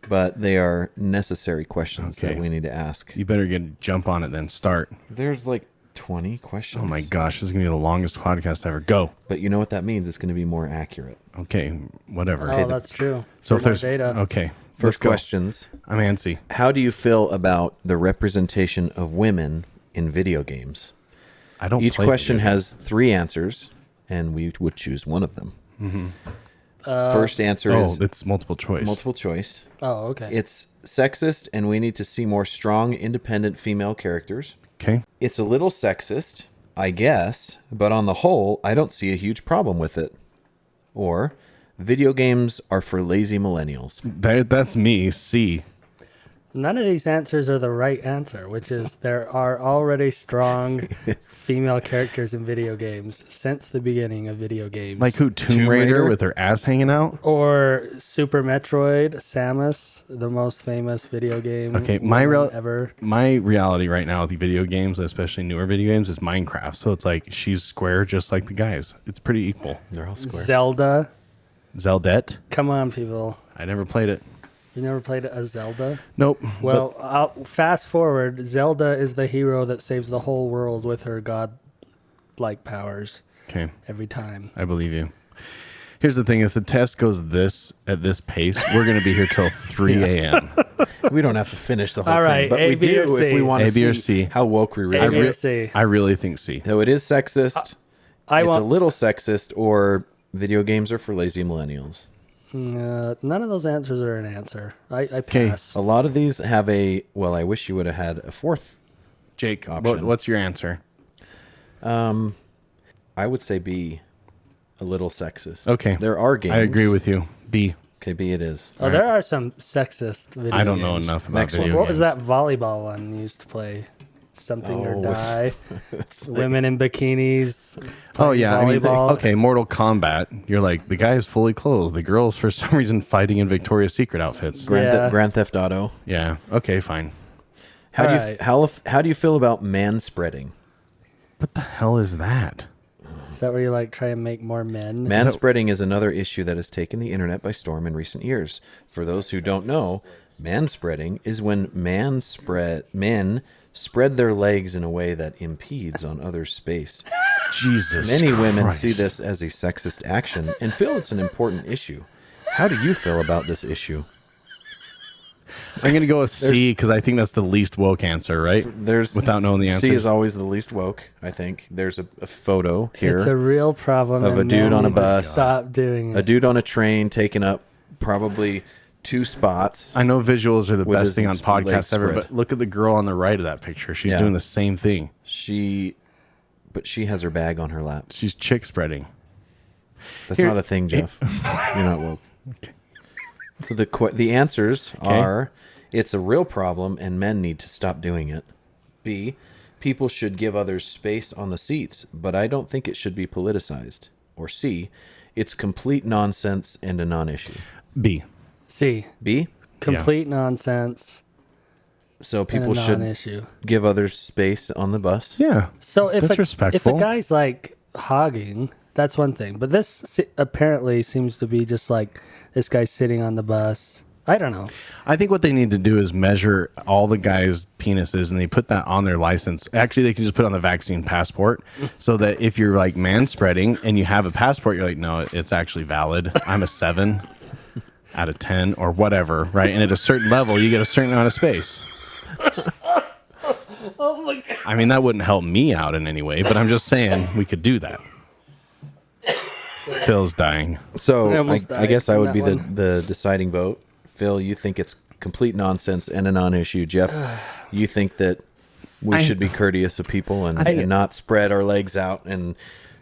Speaker 1: but they are necessary questions
Speaker 2: Okay.
Speaker 1: that we need to ask.
Speaker 2: You better jump on it then. Start.
Speaker 1: There's like 20 questions.
Speaker 2: Oh my gosh, this is gonna be the longest podcast ever. Go.
Speaker 1: But you know what that means? It's going to be more accurate.
Speaker 2: Okay, whatever.
Speaker 3: Oh, that's true.
Speaker 2: so
Speaker 3: For
Speaker 2: if there's
Speaker 3: more data.
Speaker 2: okay, let's
Speaker 1: First
Speaker 2: go.
Speaker 1: questions.
Speaker 2: I'm antsy.
Speaker 1: How do you feel about the representation of women in video games?
Speaker 2: I don't.
Speaker 1: Each
Speaker 2: play
Speaker 1: question
Speaker 2: video
Speaker 1: has 3 answers, and we would choose one of them. First answer
Speaker 2: games.
Speaker 1: is
Speaker 2: Oh, it's multiple choice.
Speaker 1: multiple choice.
Speaker 3: Oh, okay.
Speaker 1: It's sexist, and we need to see more strong, independent female characters.
Speaker 2: Okay.
Speaker 1: It's a little sexist, I guess, but on the whole, I don't see a huge problem with it. Or, video games are for lazy millennials.
Speaker 2: That's me. C.
Speaker 3: None of these answers are the right answer, which is there are already strong female characters in video games since the beginning of video games.
Speaker 2: Like who? Tomb Raider with her ass hanging out.
Speaker 3: Or Super Metroid, Samus, the most famous video game
Speaker 2: Okay,
Speaker 3: woman ever.
Speaker 2: my reality right now with the video games, especially newer video games, is Minecraft. So it's like she's square just like the guys. It's pretty equal.
Speaker 1: They're all square.
Speaker 3: Zelda.
Speaker 2: Zeldette.
Speaker 3: Come on, people.
Speaker 2: I never played it.
Speaker 3: You never played a Zelda?
Speaker 2: Nope.
Speaker 3: Well, fast forward. Zelda is the hero that saves the whole world with her god-like powers
Speaker 2: Okay,
Speaker 3: every time.
Speaker 2: I believe you. Here's the thing: if the test goes at this pace, we're gonna be here till 3 a.m.
Speaker 1: We don't have to finish the whole
Speaker 3: All
Speaker 1: thing,
Speaker 3: right,
Speaker 1: but
Speaker 3: A,
Speaker 1: we
Speaker 3: B,
Speaker 1: do
Speaker 3: or C?
Speaker 1: if we want
Speaker 2: A,
Speaker 1: to
Speaker 2: B, or
Speaker 1: see
Speaker 2: C?
Speaker 1: how woke we
Speaker 3: A,
Speaker 1: really
Speaker 3: B,
Speaker 1: are.
Speaker 3: or C?
Speaker 2: I really think C.
Speaker 1: So it is sexist.
Speaker 3: I
Speaker 1: It's
Speaker 3: want
Speaker 1: a little sexist, or video games are for lazy millennials.
Speaker 3: none of those answers are an answer. I
Speaker 2: Okay.
Speaker 3: pass.
Speaker 1: A lot of these have a, well, I wish you would have had a fourth.
Speaker 2: Jake,
Speaker 1: Option.
Speaker 2: what's your answer?
Speaker 1: I would say B, a little sexist.
Speaker 2: Okay.
Speaker 1: There are games.
Speaker 2: I agree with you. B.
Speaker 1: Okay, B it is.
Speaker 3: Oh, there are some sexist video
Speaker 2: I don't know
Speaker 3: games.
Speaker 2: enough about
Speaker 1: Next one.
Speaker 2: video
Speaker 3: What
Speaker 2: games.
Speaker 3: was that volleyball one you used to play? Something or
Speaker 1: Oh,
Speaker 3: Die. Women in bikinis.
Speaker 2: Oh
Speaker 3: playing
Speaker 2: yeah, I mean,
Speaker 3: volleyball.
Speaker 2: okay. Mortal Kombat. You're like the guy is fully clothed. The girl's for some reason fighting in Victoria's Secret outfits.
Speaker 3: Yeah.
Speaker 1: Grand Theft Auto.
Speaker 2: Yeah. Okay. Fine.
Speaker 1: How do you
Speaker 3: Alright.
Speaker 1: how do you feel about man spreading?
Speaker 2: What the hell is that?
Speaker 3: Is that where you like try and make more men?
Speaker 1: Manspreading is another issue that has taken the internet by storm in recent years. For those who don't know, manspreading is when men spread their legs in a way that impedes on others' space.
Speaker 2: Jesus
Speaker 1: Many women
Speaker 2: Christ.
Speaker 1: see this as a sexist action and feel it's an important issue. How do you feel about this issue?
Speaker 2: I'm going to go with C because I think that's the least woke answer, right?
Speaker 1: There's
Speaker 2: Without knowing the answer.
Speaker 1: C is always the least woke, I think. There's a photo here.
Speaker 3: It's a real problem.
Speaker 1: Of a
Speaker 3: and
Speaker 1: dude
Speaker 3: men
Speaker 1: on a
Speaker 3: need to
Speaker 1: bus.
Speaker 3: Stop doing it.
Speaker 1: A dude on a train taking up probably 2 spots.
Speaker 2: I know visuals are the
Speaker 1: With
Speaker 2: best
Speaker 1: his
Speaker 2: thing on
Speaker 1: legs
Speaker 2: podcasts ever,
Speaker 1: spread.
Speaker 2: but look at the girl on the right of that picture. She's
Speaker 1: Yeah.
Speaker 2: doing the same thing.
Speaker 1: She has her bag on her lap.
Speaker 2: She's chick spreading.
Speaker 1: That's
Speaker 2: Here-
Speaker 1: not a thing, Jeff. You're not woke. So the answers are: it's a real problem and men need to stop doing it. B, people should give others space on the seats, but I don't think it should be politicized. Or C, it's complete nonsense and a non-issue.
Speaker 2: B.
Speaker 3: See,
Speaker 1: B,
Speaker 3: complete nonsense
Speaker 1: so
Speaker 3: and
Speaker 1: people
Speaker 3: a
Speaker 1: should
Speaker 3: non-issue.
Speaker 1: give others space on the bus.
Speaker 2: Yeah.
Speaker 3: So if
Speaker 2: That's
Speaker 3: a
Speaker 2: respectful.
Speaker 3: guy's like hogging, that's one thing. But this apparently seems to be just like this guy sitting on the bus. I don't know.
Speaker 2: I think what they need to do is measure all the guys' penises and they put that on their license. Actually, they can just put it on the vaccine passport so that if you're like man spreading and you have a passport, you're like, no, it's actually valid. I'm a 7 out of 10 or whatever, right? And at a certain level, you get a certain amount of space.
Speaker 3: Oh my god.
Speaker 2: I mean, that wouldn't help me out in any way, but I'm just saying we could do that. Phil's dying.
Speaker 1: So
Speaker 3: I almost
Speaker 1: I
Speaker 3: died
Speaker 1: guess I
Speaker 3: from
Speaker 1: would
Speaker 3: that
Speaker 1: be
Speaker 3: one.
Speaker 1: the deciding vote. Phil, you think it's complete nonsense and a non-issue. Jeff, you think that we should be courteous of people and not spread our legs out and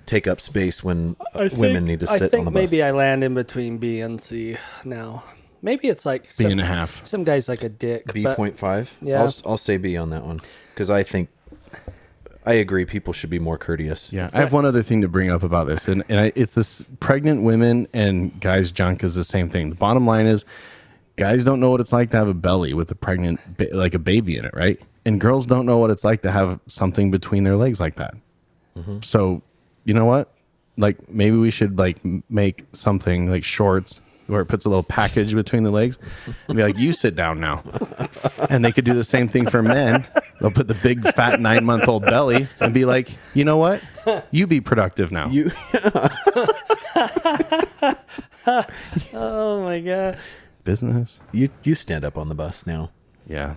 Speaker 1: take up space when women need to sit
Speaker 3: I think
Speaker 1: on the bus.
Speaker 3: maybe I land in between B and C now. Maybe it's like
Speaker 2: B and a half.
Speaker 3: some guy's like a dick.
Speaker 1: B
Speaker 3: but
Speaker 1: 0.5?
Speaker 3: Yeah.
Speaker 1: I'll say B on that one because I think I agree people should be more courteous.
Speaker 2: Yeah, I have one other thing to bring up about this, and it's this: pregnant women and guys' junk is the same thing. The bottom line is, guys don't know what it's like to have a belly with a pregnant, like a baby in it, right? And girls don't know what it's like to have something between their legs like that. So, you know what? Like maybe we should like make something like shorts where it puts a little package between the legs and be like, you sit down now. And they could do the same thing for men. They'll put the big fat 9-month-old belly and be like, you know what? You be productive now.
Speaker 1: You
Speaker 3: oh my god.
Speaker 2: Business.
Speaker 1: you stand up on the bus now.
Speaker 2: Yeah.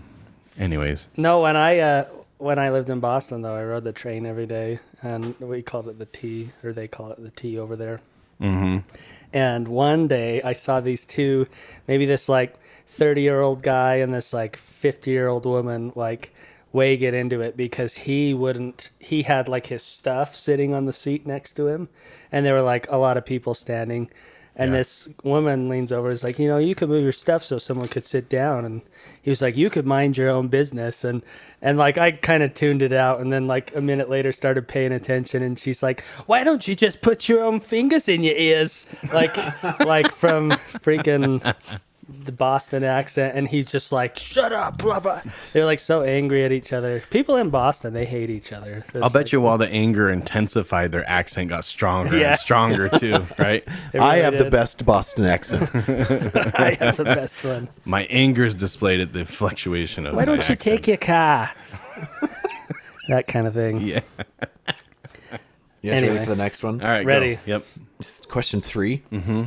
Speaker 2: Anyways.
Speaker 3: No, when I lived in Boston though, I rode the train every day, and we called it the T, or they call it the T over there. Mm-hmm. And one day I saw these two, maybe this like 30-year-old guy and this like 50-year-old woman like way get into it because he had like his stuff sitting on the seat next to him, and there were like a lot of people standing. And this woman leans over and is like, you know, you could move your stuff so someone could sit down. And he was like, you could mind your own business. And like, I kind of tuned it out. And then like a minute later started paying attention. And she's like, why don't you just put your own fingers in your ears? Like from freaking the Boston accent. And he's just like, shut up, blah, blah. They're like so angry at each other. People in Boston, they hate each other.
Speaker 2: I'll bet you while the anger intensified, their accent got stronger and stronger too, right?
Speaker 1: I have the best Boston accent.
Speaker 3: I have the best one.
Speaker 2: My anger is displayed at the fluctuation of
Speaker 3: Why don't
Speaker 2: my
Speaker 3: you take
Speaker 2: accent.
Speaker 3: your car? That kind of thing.
Speaker 2: Yeah.
Speaker 1: You guys
Speaker 3: Anyway.
Speaker 1: ready for the next one?
Speaker 2: All right.
Speaker 3: Ready.
Speaker 2: Go. Yep.
Speaker 1: Question 3. Mm-hmm.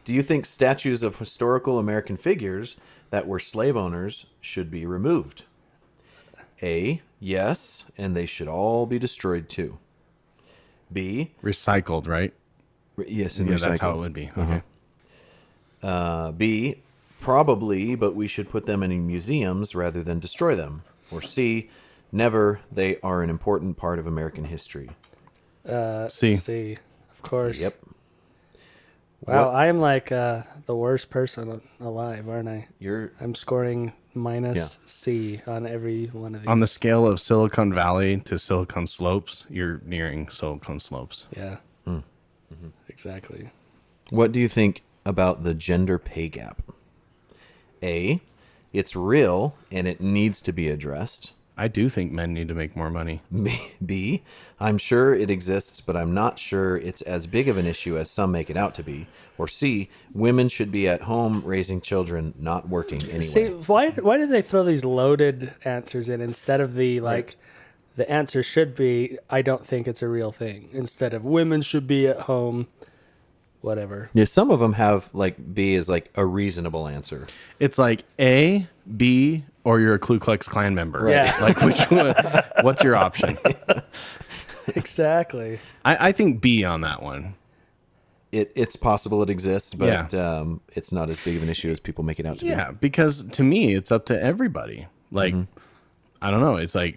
Speaker 1: Do you think statues of historical American figures that were slave owners should be removed? A, yes, and they should all be destroyed too. B,
Speaker 2: Recycled, right?
Speaker 1: yes, and
Speaker 2: Yeah,
Speaker 1: recycled.
Speaker 2: that's how it would be. Okay.
Speaker 1: B, probably, but we should put them in museums rather than destroy them. Or C, never. They are an important part of American history.
Speaker 2: C.
Speaker 3: C, of course.
Speaker 1: Yep.
Speaker 3: Wow,
Speaker 1: What-
Speaker 3: I'm like the worst person alive, aren't I?
Speaker 1: You're
Speaker 3: I'm scoring minus
Speaker 1: Yeah.
Speaker 3: C on every one of these.
Speaker 2: On the scale of Silicon Valley to Silicon Slopes, you're nearing Silicon Slopes.
Speaker 3: yeah, exactly.
Speaker 1: What do you think about the gender pay gap? A, it's real and it needs to be addressed.
Speaker 2: I do think men need to make more money.
Speaker 1: B, I'm sure it exists, but I'm not sure it's as big of an issue as some make it out to be. Or C, women should be at home raising children, not working anyway.
Speaker 3: See, why do they throw these loaded answers in instead of the like? The answer should be, I don't think it's a real thing. Instead of women should be at home, whatever.
Speaker 1: Yeah, some of them have like B is like a reasonable answer.
Speaker 2: It's like A, B, or you're a Ku Klux Klan member.
Speaker 3: Right. Yeah.
Speaker 2: Like which one? What's your option?
Speaker 3: Exactly.
Speaker 2: I think B on that one.
Speaker 1: It's possible it exists, but
Speaker 2: Yeah.
Speaker 1: it's not as big of an issue as people make it out to be.
Speaker 2: Yeah, because to me, it's up to everybody. Like, I don't know. It's like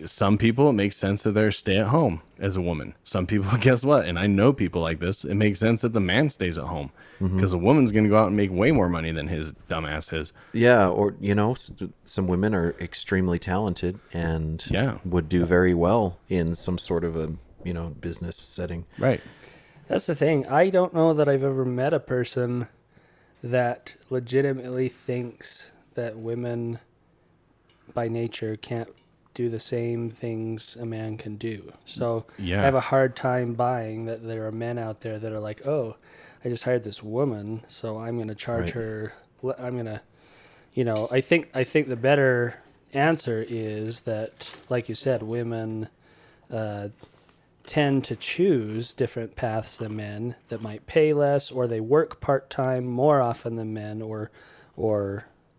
Speaker 2: some people, it makes sense that they're stay at home as a woman. Some people, guess what? And I know people like this. It makes sense that the man stays at home because a woman's going to go out and make way more money than his dumbass is.
Speaker 1: Yeah, or some women are extremely talented and
Speaker 2: Yeah.
Speaker 1: would do very well in some sort of a business setting.
Speaker 2: Right.
Speaker 3: That's the thing. I don't know that I've ever met a person that legitimately thinks that women by nature can't do the same things a man can do. So
Speaker 2: Yeah.
Speaker 3: I have a hard time buying that there are men out there that are like, oh, I just hired this woman, so I'm going to charge
Speaker 1: Right.
Speaker 3: her. I'm going to, I think the better answer is that, like you said, women tend to choose different paths than men that might pay less, or they work part-time more often than men, or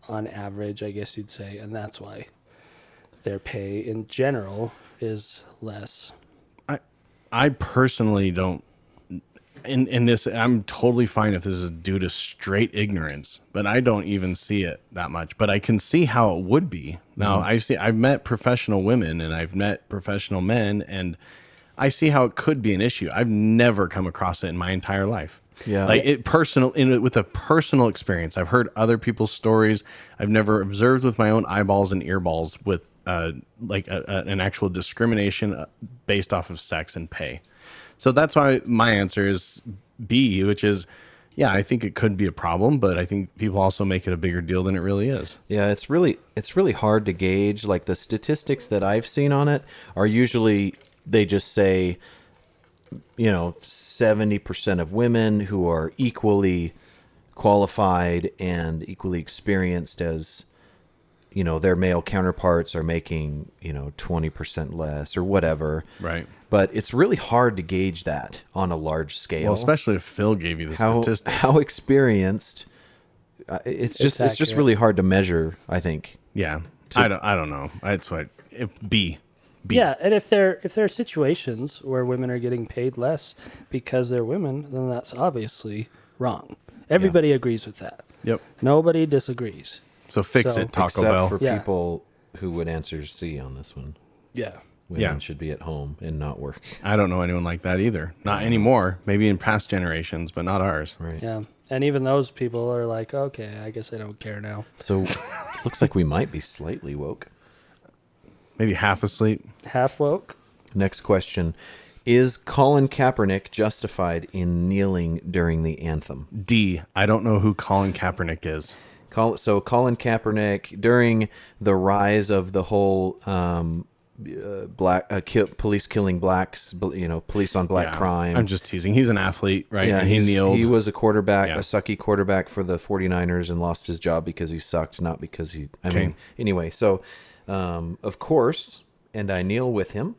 Speaker 3: on average, I guess you'd say, and that's why their pay in general is less.
Speaker 2: I personally don't. In this, I'm totally fine if this is due to straight ignorance, but I don't even see it that much. But I can see how it would be. Now, I've met professional women and I've met professional men, and I see how it could be an issue. I've never come across it in my entire life.
Speaker 1: Yeah.
Speaker 2: Like with a personal experience. I've heard other people's stories. I've never observed with my own eyeballs and earballs with an actual discrimination based off of sex and pay. So that's why my answer is B, which is, yeah, I think it could be a problem, but I think people also make it a bigger deal than it really is.
Speaker 1: Yeah, it's really hard to gauge. Like the statistics that I've seen on it are usually they just say 70% of women who are equally qualified and equally experienced as their male counterparts are making 20% less or whatever.
Speaker 2: Right.
Speaker 1: But it's really hard to gauge that on a large scale.
Speaker 2: Well, especially if Phil gave you the statistics.
Speaker 1: How experienced it's just
Speaker 3: accurate.
Speaker 1: really hard to measure, I think.
Speaker 2: Yeah. I don't know. That's what B.
Speaker 3: Yeah, and if there are situations where women are getting paid less because they're women, then that's obviously wrong. Everybody agrees with that.
Speaker 2: Yep.
Speaker 3: Nobody disagrees.
Speaker 2: So fix
Speaker 3: So-
Speaker 2: it, Taco
Speaker 1: Except
Speaker 2: Bell.
Speaker 1: for
Speaker 3: Yeah.
Speaker 1: people who would answer C on this one.
Speaker 3: Yeah.
Speaker 1: Women
Speaker 2: Yeah.
Speaker 1: should be at home and not work.
Speaker 2: I don't know anyone like that either. Not anymore. Maybe in past generations, but not ours.
Speaker 1: Right.
Speaker 3: Yeah. And even those people are like, okay, I guess I don't care now.
Speaker 1: So looks like we might be slightly woke.
Speaker 2: Maybe half asleep.
Speaker 3: Half woke?
Speaker 1: Next question. Is Colin Kaepernick justified in kneeling during the anthem?
Speaker 2: D. I don't know who Colin Kaepernick is.
Speaker 1: So Colin Kaepernick, during the rise of the whole police killing blacks, police on black
Speaker 2: Yeah,
Speaker 1: crime.
Speaker 2: I'm just teasing. He's an athlete, right?
Speaker 1: Yeah,
Speaker 2: And he kneeled.
Speaker 1: He was a quarterback,
Speaker 2: Yeah.
Speaker 1: a sucky quarterback for the 49ers and lost his job because he sucked, not because he... Anyway, so, of course, and I kneel with him.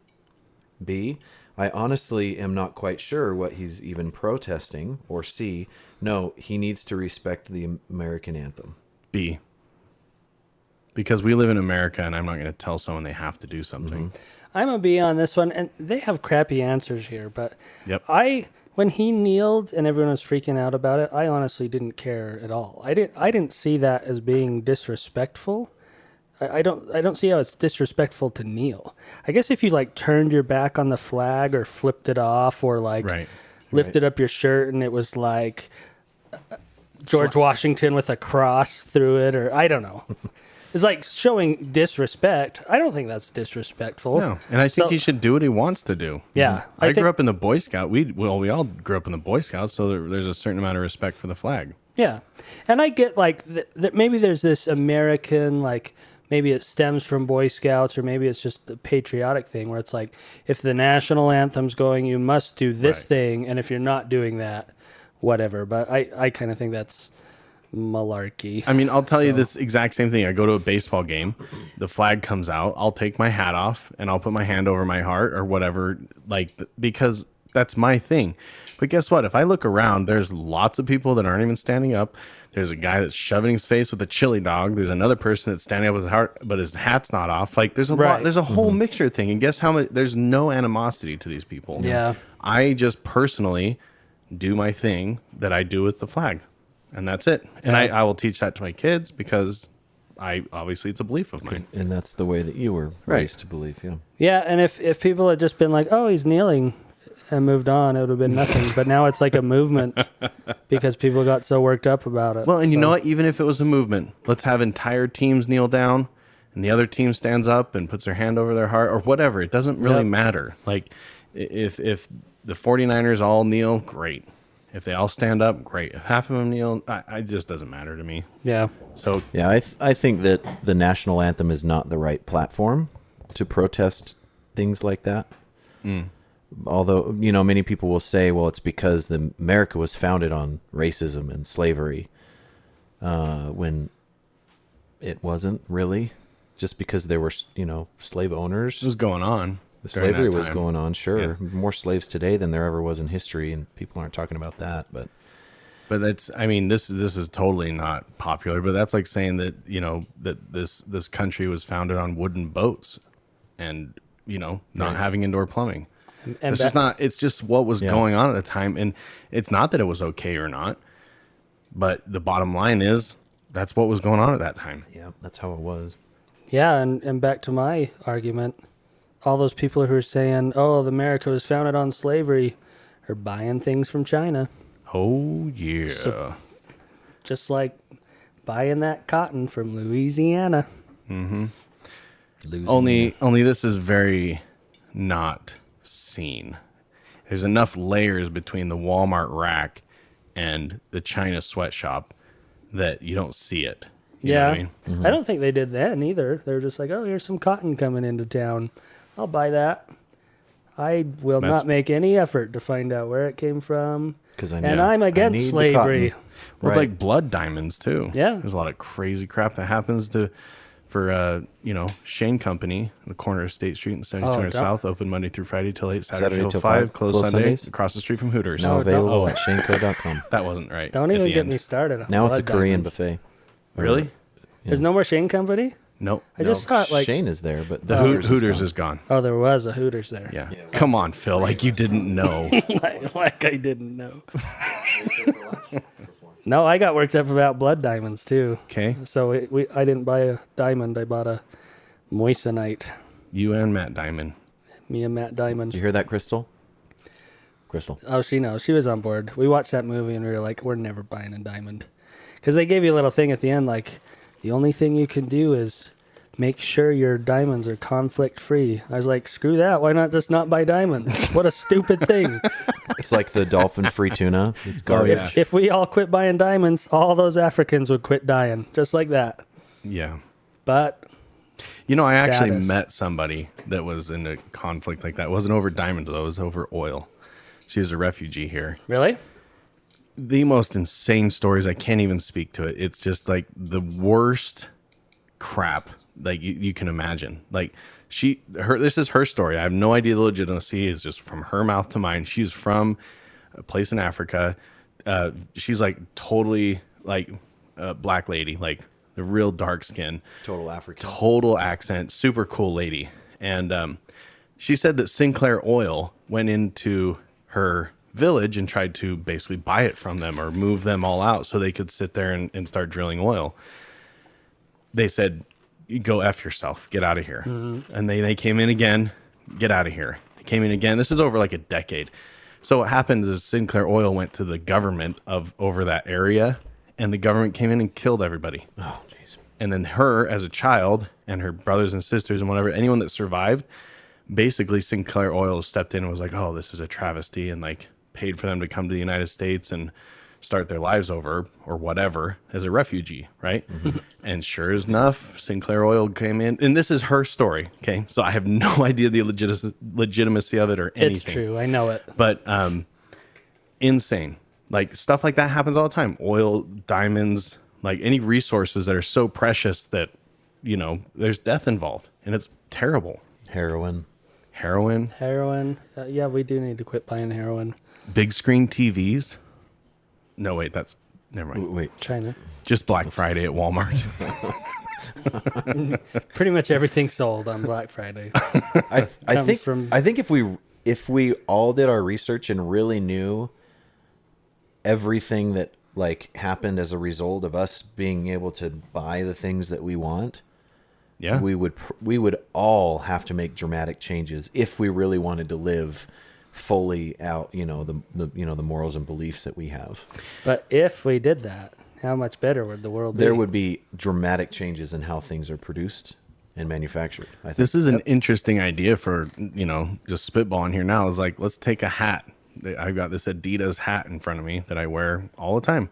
Speaker 1: B, I honestly am not quite sure what he's even protesting. Or C, no, he needs to respect the American anthem.
Speaker 2: B. Because we live in America, and I'm not going to tell someone they have to do something.
Speaker 3: I'm going to be on this one, and they have crappy answers here, but
Speaker 2: Yep.
Speaker 3: when he kneeled and everyone was freaking out about it, I honestly didn't care at all. I didn't see that as being disrespectful. I don't see how it's disrespectful to kneel. I guess if you like turned your back on the flag or flipped it off or like
Speaker 2: Right.
Speaker 3: lifted up your shirt and it was like George Washington with a cross through it, or I don't know. It's like showing disrespect. I don't think that's disrespectful.
Speaker 2: No, and I think
Speaker 3: So-
Speaker 2: he should do what he wants to do.
Speaker 3: Yeah,
Speaker 2: I
Speaker 3: think-
Speaker 2: grew up in the Boy Scout. We all grew up in the Boy Scouts, so there's a certain amount of respect for the flag.
Speaker 3: Yeah, and I get like that maybe there's this American like maybe it stems from Boy Scouts, or maybe it's just a patriotic thing where it's like, if the national anthem's going, you must do this
Speaker 2: Right.
Speaker 3: thing, and if you're not doing that, whatever. But I kind of think that's malarkey.
Speaker 2: I mean, I'll tell you this exact same thing. I go to a baseball game, the flag comes out, I'll take my hat off and I'll put my hand over my heart or whatever, like, because that's my thing. But guess what? If I look around, there's lots of people that aren't even standing up. There's a guy that's shoving his face with a chili dog. There's another person that's standing up with his heart, but his hat's not off. Like, there's a lot,
Speaker 3: Right.
Speaker 2: there's a whole mixture thing. And guess how much? There's no animosity to these people.
Speaker 3: Yeah.
Speaker 2: I just personally do my thing that I do with the flag, and that's it. And I will teach that to my kids because obviously it's a belief of mine.
Speaker 1: And that's the way that you were raised to believe. Yeah.
Speaker 3: Yeah, and if people had just been like, oh, he's kneeling, and moved on, it would have been nothing. But now it's like a movement because people got so worked up about it.
Speaker 2: Well, and you
Speaker 3: So-
Speaker 2: know what? Even if it was a movement, let's have entire teams kneel down and the other team stands up and puts their hand over their heart or whatever. It doesn't really
Speaker 3: Yep.
Speaker 2: matter. Like if the 49ers all kneel, great. If they all stand up, great. If half of them kneel, it just doesn't matter to me.
Speaker 3: Yeah.
Speaker 2: So
Speaker 1: Yeah, I think that the national anthem is not the right platform to protest things like that. Although, many people will say, well, it's because America was founded on racism and slavery, when it wasn't really. Just because there were, slave owners.
Speaker 2: it was going on.
Speaker 1: The
Speaker 2: during
Speaker 1: slavery
Speaker 2: that
Speaker 1: was
Speaker 2: time.
Speaker 1: going on, sure.
Speaker 2: Yeah.
Speaker 1: More slaves today than there ever was in history, and people aren't talking about that. But
Speaker 2: But this is totally not popular. But that's like saying that that this country was founded on wooden boats, and not having indoor plumbing.
Speaker 3: And
Speaker 2: It's just not. It's just what was
Speaker 1: Yeah.
Speaker 2: going on at the time, and it's not that it was okay or not. But the bottom line is that's what was going on at that time.
Speaker 1: yeah, that's how it was.
Speaker 3: Yeah, and back to my argument, all those people who are saying, oh, America was founded on slavery are buying things from China.
Speaker 2: Oh yeah.
Speaker 3: So- Just like buying that cotton from Louisiana.
Speaker 2: Only this is very not seen. There's enough layers between the Walmart rack and the China sweatshop that you don't see it. You know
Speaker 3: Yeah.
Speaker 2: what I mean?
Speaker 3: I don't think they did then either. They were just like, oh, here's some cotton coming into town. I'll buy that. I will
Speaker 2: That's-
Speaker 3: not make any effort to find out where it came from.
Speaker 1: 'Cause I
Speaker 3: and
Speaker 1: know-
Speaker 3: I'm
Speaker 1: I
Speaker 3: against
Speaker 1: need the
Speaker 3: slavery.
Speaker 1: cotton.
Speaker 2: Well, it's
Speaker 1: Right.
Speaker 2: like blood diamonds too.
Speaker 3: Yeah.
Speaker 2: There's a lot of crazy crap that happens for Shane Company, the corner of State Street and 7200
Speaker 3: don't-
Speaker 2: South, open Monday through Friday till 8, Saturday,
Speaker 1: Saturday
Speaker 2: till
Speaker 1: till
Speaker 2: 5,
Speaker 1: 5,
Speaker 2: closed
Speaker 1: closed
Speaker 2: Sunday,
Speaker 1: Sundays.
Speaker 2: across the street from Hooters.
Speaker 1: Now
Speaker 3: No,
Speaker 1: available
Speaker 3: don't-
Speaker 1: at shaneco.com.
Speaker 2: That wasn't right.
Speaker 3: Don't
Speaker 2: at
Speaker 3: even
Speaker 2: the
Speaker 3: get
Speaker 2: end.
Speaker 3: me started on
Speaker 1: Now it's a
Speaker 3: blood
Speaker 1: Korean
Speaker 3: diamonds.
Speaker 1: buffet.
Speaker 2: Really?
Speaker 3: There's no more Shane Company?
Speaker 2: Nope.
Speaker 3: I just thought like,
Speaker 1: Shane is there, but
Speaker 2: The Hooters is gone.
Speaker 3: oh, there was a Hooters there.
Speaker 2: Yeah. Come on, Phil. Like you didn't know.
Speaker 3: like I didn't know. No, I got worked up about blood diamonds too.
Speaker 2: Okay.
Speaker 3: So I didn't buy a diamond. I bought a moissanite.
Speaker 2: You and Matt Diamond.
Speaker 3: Me and Matt Diamond.
Speaker 1: Did you hear that, Crystal? Crystal.
Speaker 3: Oh, she knows. She was on board. We watched that movie and we were like, we're never buying a diamond. Because they gave you a little thing at the end, like, the only thing you can do is make sure your diamonds are conflict free. I was like, screw that. Why not just not buy diamonds? What a stupid thing.
Speaker 1: It's like the dolphin-free tuna. It's garbage.
Speaker 2: yeah.
Speaker 3: If we all quit buying diamonds, all those Africans would quit dying, just like that.
Speaker 2: Yeah.
Speaker 3: But
Speaker 2: I actually
Speaker 3: Status.
Speaker 2: met somebody that was in a conflict like that. It wasn't over diamond, though. It was over oil. She was a refugee here.
Speaker 3: really?
Speaker 2: The most insane stories. I can't even speak to it. It's just like the worst crap like you can imagine. Like this is her story. I have no idea the legitimacy. Is just from her mouth to mine. She's from a place in Africa. She's like totally like a black lady, like the real dark skin,
Speaker 1: Total African.
Speaker 2: total accent, super cool lady. And she said that Sinclair Oil went into her village and tried to basically buy it from them or move them all out so they could sit there and start drilling oil. They said, "You go F yourself, get out of here." And they came in again, get out of here. They came in again. This is over like a decade. So what happened is Sinclair Oil went to the government of over that area, and the government came in and killed everybody.
Speaker 1: Oh, jeez.
Speaker 2: And then her as a child and her brothers and sisters and whatever, anyone that survived, basically Sinclair Oil stepped in and was like, oh, this is a travesty, and like paid for them to come to the United States and start their lives over or whatever as a refugee, right? And sure enough, Sinclair Oil came in, and this is her story. Okay, so I have no idea the legitimacy of it or anything.
Speaker 3: It's true. I know it.
Speaker 2: But insane. Like stuff like that happens all the time. Oil, diamonds, like any resources that are so precious that, you know, there's death involved, and it's terrible.
Speaker 1: Heroin.
Speaker 2: Heroin,
Speaker 3: Yeah, we do need to quit buying heroin.
Speaker 2: big screen TVs. No, wait, that's never mind.
Speaker 1: Wait.
Speaker 3: China.
Speaker 2: Just Black Friday at Walmart.
Speaker 3: Pretty much everything sold on Black Friday.
Speaker 1: I
Speaker 3: Comes
Speaker 1: think
Speaker 3: from-
Speaker 1: I think if we all did our research and really knew everything that like happened as a result of us being able to buy the things that we want,
Speaker 2: Yeah.
Speaker 1: we would all have to make dramatic changes if we really wanted to live fully out, you know, the morals and beliefs that we have.
Speaker 3: But if we did that, how much better would the world be?
Speaker 1: There would be dramatic changes in how things are produced and manufactured. I think.
Speaker 2: This is an interesting idea for, you know, just spitballing here now. Is like, let's take a hat. I've got this Adidas hat in front of me that I wear all the time.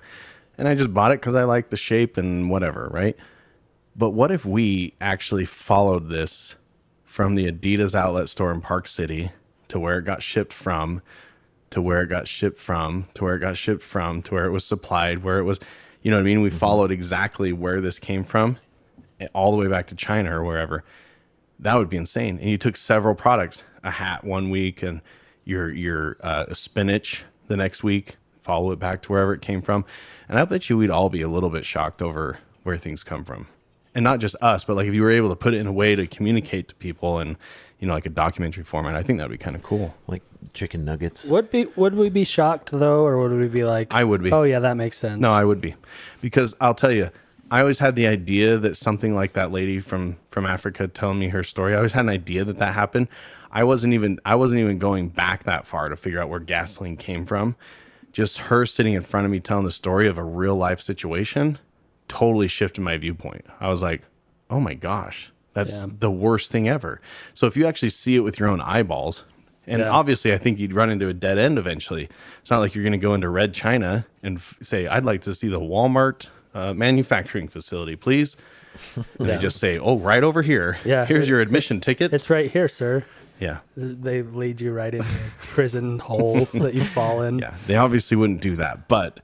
Speaker 2: And I just bought it because I like the shape and whatever, right? But what if we actually followed this from the Adidas outlet store in Park City to where it got shipped from, to where it got shipped from, to where it got shipped from, to where it was supplied, where it was, you know what I mean? We followed exactly where this came from, all the way back to China or wherever. That would be insane. And you took several products, a hat one week and your spinach the next week, follow it back to wherever it came from. And I bet you we'd all be a little bit shocked over where things come from. And not just us, but like if you were able to put it in a way to communicate to people and, you know, like a documentary format, I think that'd be kind of cool.
Speaker 1: like chicken nuggets.
Speaker 3: Would we be shocked though, or would we be like,
Speaker 2: I would be.
Speaker 3: Oh yeah, that makes sense.
Speaker 2: No, I would be, because I'll tell you, I always had the idea that something like that lady from Africa telling me her story. I always had an idea that happened. I wasn't even going back that far to figure out where gasoline came from. Just her sitting in front of me telling the story of a real life situation totally shifted my viewpoint. I was like, oh my gosh, that's the worst thing ever. So if you actually see it with your own eyeballs, and obviously I think you'd run into a dead end eventually. It's not like you're going to go into Red China and say, I'd like to see the Walmart manufacturing facility, please. And they just say, oh, right over here.
Speaker 3: Yeah.
Speaker 2: Here's your admission ticket.
Speaker 3: It's right here, sir.
Speaker 2: Yeah.
Speaker 3: They lead you right into a prison hole that you fall in.
Speaker 2: Yeah. They obviously wouldn't do that. But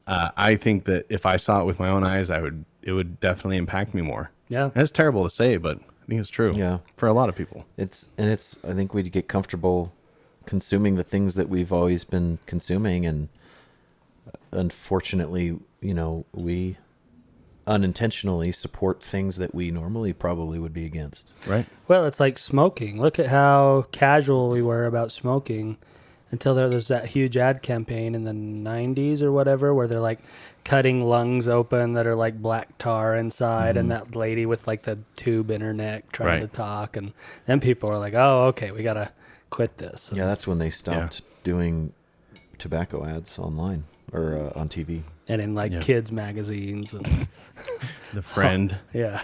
Speaker 2: I think that if I saw it with my own eyes, it would definitely impact me more.
Speaker 3: Yeah.
Speaker 2: And it's terrible to say, but I think it's true.
Speaker 1: Yeah.
Speaker 2: For a lot of people.
Speaker 1: I think we'd get comfortable consuming the things that we've always been consuming, and unfortunately, you know, we unintentionally support things that we normally probably would be against.
Speaker 2: Right.
Speaker 3: Well, it's like smoking. Look at how casual we were about smoking until there was that huge ad campaign in the 90s or whatever where they're like cutting lungs open that are like black tar inside, and that lady with like the tube in her neck trying to talk, and then people are like, oh, okay, we gotta quit this.
Speaker 1: Yeah, that's when they stopped doing tobacco ads online or on TV.
Speaker 3: And in like kids magazines and
Speaker 2: The Friend.
Speaker 3: yeah.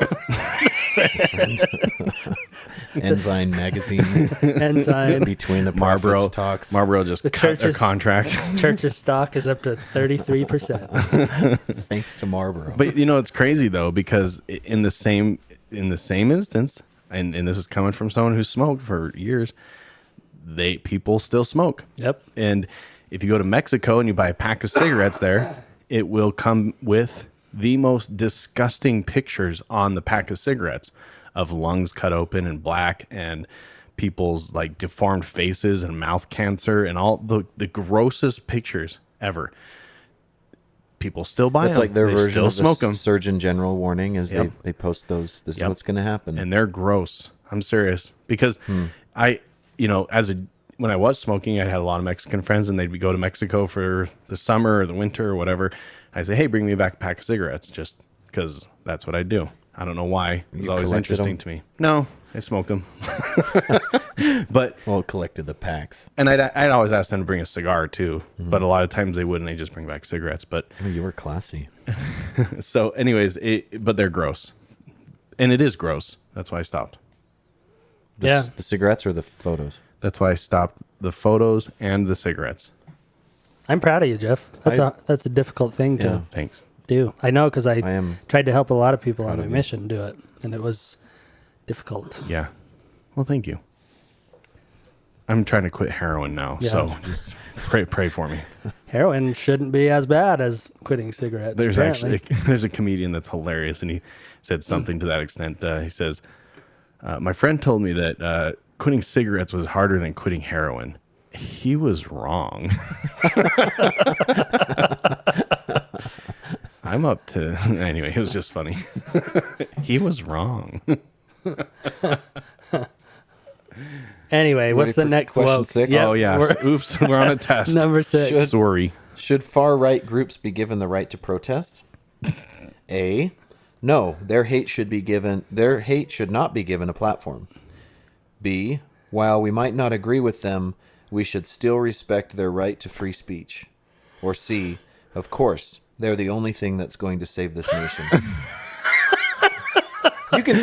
Speaker 1: Ensign magazine.
Speaker 3: Ensign.
Speaker 1: Between the
Speaker 2: Marlboro
Speaker 1: Prophets talks.
Speaker 2: Marlboro just cut their
Speaker 3: churches-
Speaker 2: contract.
Speaker 3: Church's stock is up to 33%.
Speaker 1: Thanks to Marlboro.
Speaker 2: But you know, it's crazy though, because in the same instance, and this is coming from someone who smoked for years, people still smoke.
Speaker 3: Yep.
Speaker 2: And if you go to Mexico and you buy a pack of cigarettes there, it will come with the most disgusting pictures on the pack of cigarettes of lungs cut open and black and people's like deformed faces and mouth cancer and all the grossest pictures ever. People still buy
Speaker 1: That's
Speaker 2: them.
Speaker 1: like their
Speaker 2: They
Speaker 1: version
Speaker 2: still
Speaker 1: of
Speaker 2: smoke
Speaker 1: the
Speaker 2: them.
Speaker 1: Surgeon General warning is
Speaker 2: Yep.
Speaker 1: they post those. This
Speaker 2: Yep.
Speaker 1: is what's going to happen.
Speaker 2: And they're gross. I'm serious, because when I was smoking, I had a lot of Mexican friends, and they'd go to Mexico for the summer or the winter or whatever. I say, hey, bring me back a pack of cigarettes, just because that's what I do. I don't know why. It was
Speaker 1: You
Speaker 2: always
Speaker 1: collected
Speaker 2: interesting
Speaker 1: them?
Speaker 2: to me. No, I smoked them. But
Speaker 1: well, collected the packs.
Speaker 2: and I'd always ask them to bring a cigar too, but a lot of times they wouldn't. They just bring back cigarettes. But
Speaker 1: Oh, you were classy.
Speaker 2: so, anyways, but they're gross, and it is gross. That's why I stopped.
Speaker 3: Yeah.
Speaker 1: The cigarettes or the photos?
Speaker 2: That's why I stopped the photos and the cigarettes.
Speaker 3: I'm proud of you, Jeff. That's a difficult thing
Speaker 1: Yeah.
Speaker 3: to
Speaker 2: Thanks.
Speaker 3: do. I know because I
Speaker 1: am
Speaker 3: tried to help a lot of people on
Speaker 1: proud
Speaker 3: my
Speaker 1: of you.
Speaker 3: mission do it, and it was difficult.
Speaker 2: Yeah. Well, thank you. I'm trying to quit heroin now,
Speaker 3: Yeah.
Speaker 2: so just pray for me.
Speaker 3: Heroin shouldn't be as bad as quitting cigarettes.
Speaker 2: There's
Speaker 3: apparently.
Speaker 2: actually there's a comedian that's hilarious, and he said something to that extent. He says, "My friend told me that quitting cigarettes was harder than quitting heroin. He was wrong." I'm up to anyway. It was just funny. He was wrong.
Speaker 3: Anyway,
Speaker 1: Ready
Speaker 3: what's the
Speaker 1: for
Speaker 3: next
Speaker 1: question
Speaker 3: woke?
Speaker 1: 6?
Speaker 3: Yep,
Speaker 2: Oh yeah.
Speaker 3: we're-
Speaker 2: Oops, we're on a test.
Speaker 3: Number 6.
Speaker 1: Should-
Speaker 2: Sorry.
Speaker 1: Should far right groups be given the right to protest? A. No, their hate should not be given a platform. B. While we might not agree with them, we should still respect their right to free speech. Or C. Of course, they're the only thing that's going to save this nation.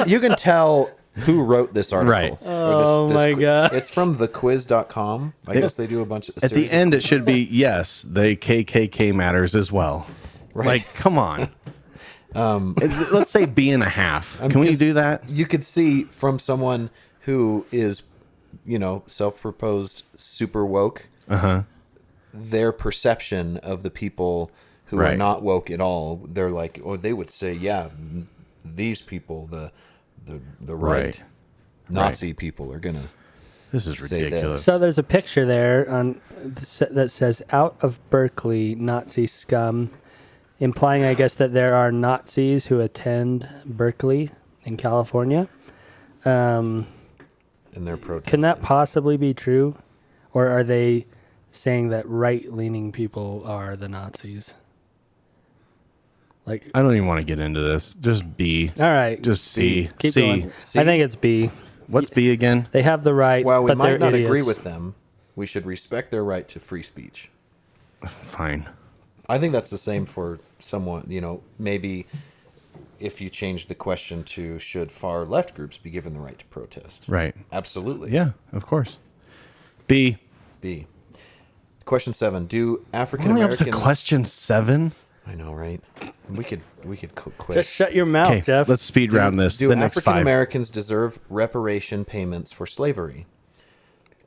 Speaker 1: You can tell who wrote this article.
Speaker 2: Right.
Speaker 3: Oh my God.
Speaker 1: It's from thequiz.com. I guess they do a bunch of
Speaker 2: At the end, it should be yes. The KKK matters as well.
Speaker 1: Right.
Speaker 2: Like, come on. Let's say B and a half. Can we
Speaker 1: 'cause
Speaker 2: do that?
Speaker 1: You could see from someone who is, self-proposed super woke, their perception of the people who are
Speaker 2: Right.
Speaker 1: not woke at all. They're like, or they would say, yeah, these people, the right,
Speaker 2: Right.
Speaker 1: Nazi people are gonna.
Speaker 2: This is
Speaker 1: Say this.
Speaker 2: ridiculous.
Speaker 3: So there's a picture there that says "Out of Berkeley, Nazi scum," implying, I guess, that there are Nazis who attend Berkeley in California.
Speaker 1: And they're protesting.
Speaker 3: Can that possibly be true, or are they saying that right-leaning people are the Nazis? Like,
Speaker 2: I don't even want to get into this. Just B.
Speaker 3: all right,
Speaker 2: Just C.
Speaker 3: keep
Speaker 2: C.
Speaker 3: going.
Speaker 1: C.
Speaker 3: I think it's B.
Speaker 2: What's B again?
Speaker 3: They have the right,
Speaker 1: While we
Speaker 3: but
Speaker 1: might
Speaker 3: they're
Speaker 1: not
Speaker 3: idiots.
Speaker 1: agree with them, we should respect their right to free speech.
Speaker 2: Fine.
Speaker 1: I think that's the same for someone, maybe if you change the question to should far left groups be given the right to protest?
Speaker 2: Right.
Speaker 1: Absolutely.
Speaker 2: Yeah, of course. B.
Speaker 1: B. Question 7. Do African
Speaker 2: We're only up to
Speaker 1: Americans
Speaker 2: question 7.
Speaker 1: I know, right? We could quit.
Speaker 3: Just shut your mouth,
Speaker 2: Okay,
Speaker 3: Jeff.
Speaker 2: let's speed round this.
Speaker 1: Do
Speaker 2: The next
Speaker 1: African
Speaker 2: 5.
Speaker 1: Americans deserve reparation payments for slavery?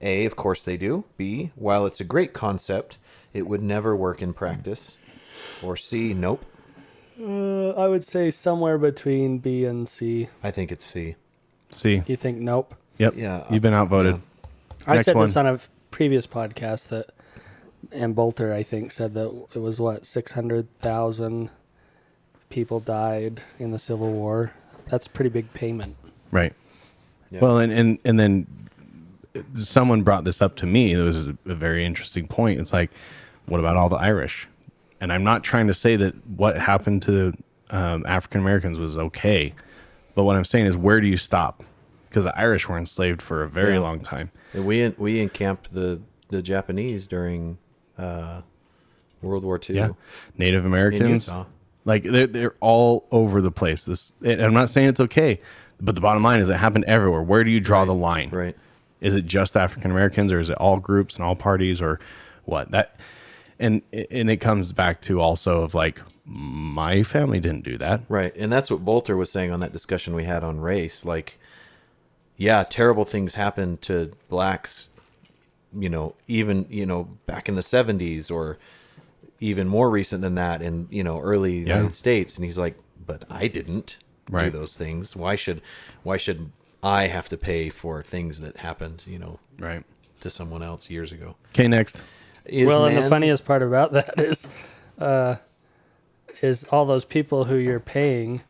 Speaker 1: A, of course they do. B, while it's a great concept, it would never work in practice. Or C, nope.
Speaker 3: I would say somewhere between B and C.
Speaker 1: I think it's C.
Speaker 2: C.
Speaker 3: You think nope?
Speaker 2: Yep.
Speaker 1: Yeah.
Speaker 2: You've been outvoted.
Speaker 3: I
Speaker 2: Next
Speaker 3: said
Speaker 2: one.
Speaker 3: this on a previous podcast that, and Bolter, I think, said that it was 600,000 people died in the Civil War. That's a pretty big payment.
Speaker 2: Right.
Speaker 1: Yeah.
Speaker 2: Well, and then someone brought this up to me. It was a very interesting point. It's like, what about all the Irish? And I'm not trying to say that what happened to African Americans was okay, but what I'm saying is, where do you stop? Because the Irish were enslaved for a very
Speaker 1: Yeah.
Speaker 2: long time.
Speaker 1: And we encamped the Japanese during World War II.
Speaker 2: Yeah, Native
Speaker 1: In
Speaker 2: Americans,
Speaker 1: Utah.
Speaker 2: like they're all over the place. And I'm not saying it's okay, but the bottom line is it happened everywhere. Where do you draw the line?
Speaker 1: Right.
Speaker 2: Is it just African Americans, or is it all groups and all parties, or what? And it comes back to also of like, my family didn't do that.
Speaker 1: Right. And that's what Bolter was saying on that discussion we had on race. Like, yeah, terrible things happened to blacks, even, back in the 70s or even more recent than that in, early United States. And he's like, but I didn't do
Speaker 2: Right.
Speaker 1: those things. Why should I have to pay for things that happened,
Speaker 2: Right.
Speaker 1: to someone else years ago?
Speaker 2: Okay, next.
Speaker 1: Is
Speaker 3: And the
Speaker 1: man-
Speaker 3: funniest part about that is all those people who you're paying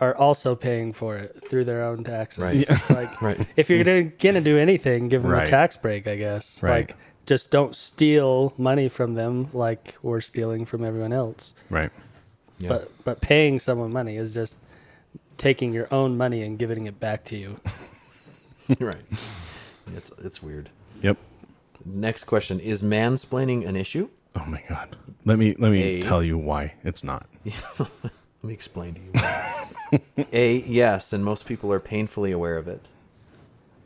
Speaker 3: are also paying for it through their own taxes.
Speaker 1: Right.
Speaker 3: Like,
Speaker 1: Right.
Speaker 3: if you're gonna do anything, give them
Speaker 2: Right.
Speaker 3: a tax break, I guess.
Speaker 2: Right.
Speaker 3: Like, just don't steal money from them like we're stealing from everyone else.
Speaker 2: Right.
Speaker 1: Yeah.
Speaker 3: But paying someone money is just taking your own money and giving it back to you.
Speaker 1: Right. It's weird.
Speaker 2: Yep.
Speaker 1: Next question: is mansplaining an issue?
Speaker 2: Oh my God. Let me
Speaker 1: A.
Speaker 2: tell you why it's not.
Speaker 1: Let me explain to you. A, yes, and most people are painfully aware of it.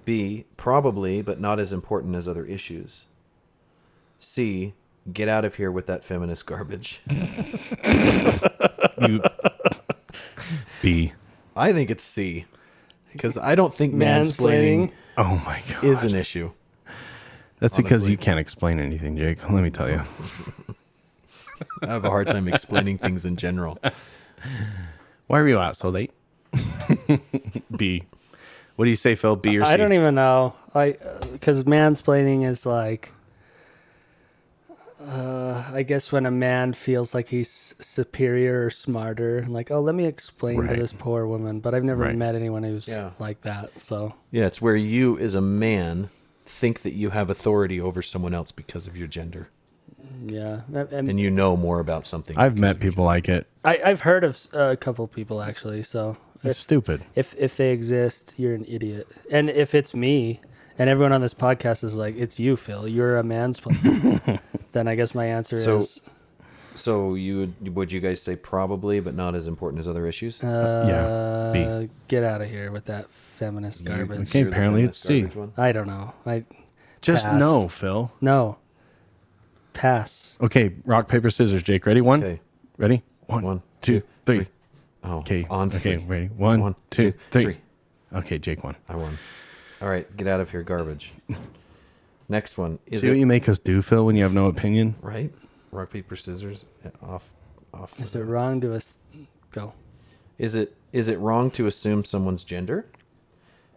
Speaker 1: B, probably, but not as important as other issues. C, get out of here with that feminist garbage.
Speaker 2: You, B.
Speaker 1: I think it's C, because I don't think mansplaining
Speaker 2: Oh my god.
Speaker 1: is an issue.
Speaker 2: That's because
Speaker 1: honestly.
Speaker 2: you can't explain anything, Jake. Let me tell you.
Speaker 1: I have a hard time explaining things in general.
Speaker 2: Why were you out so late? B. What do you say, Phil? B or C?
Speaker 3: I don't even know. Because mansplaining is like, I guess when a man feels like he's superior or smarter, like, oh, let me explain to
Speaker 2: Right.
Speaker 3: this poor woman. But I've never
Speaker 2: Right.
Speaker 3: met anyone who's
Speaker 1: Yeah.
Speaker 3: like that. So
Speaker 1: Yeah, it's where you, as a man, think that you have authority over someone else because of your gender,
Speaker 3: yeah,
Speaker 1: and you know more about something.
Speaker 2: I've met people like it.
Speaker 3: I've heard of a couple people actually. So
Speaker 2: It's stupid.
Speaker 3: if they exist, you're an idiot. And if it's me, and everyone on this podcast is like, it's you, Phil, you're a mansplainer, then I guess my answer is
Speaker 1: So would you guys say probably, but not as important as other issues?
Speaker 2: Yeah,
Speaker 3: get out of here with that feminist garbage.
Speaker 2: Okay,
Speaker 1: You're the
Speaker 2: apparently
Speaker 1: feminist
Speaker 2: it's C.
Speaker 1: garbage one?
Speaker 3: I don't know.
Speaker 2: Just
Speaker 3: Pass.
Speaker 2: no, Phil.
Speaker 3: No. Pass.
Speaker 2: Okay, rock, paper, scissors, Jake. Ready? One?
Speaker 1: Okay.
Speaker 2: Ready?
Speaker 1: One,
Speaker 2: One,
Speaker 1: two,
Speaker 2: two, three.
Speaker 1: three. Oh,
Speaker 2: Okay.
Speaker 1: on three.
Speaker 2: Okay, ready? One, two, three. Okay, Jake won.
Speaker 1: I won. All right, get out of here, garbage. Next one. Is
Speaker 2: See what
Speaker 1: it
Speaker 2: you make us do, Phil, when you have no opinion?
Speaker 1: right? Rock, paper, scissors. Yeah, off.
Speaker 3: Is it wrong to go?
Speaker 1: Is it wrong to assume someone's gender?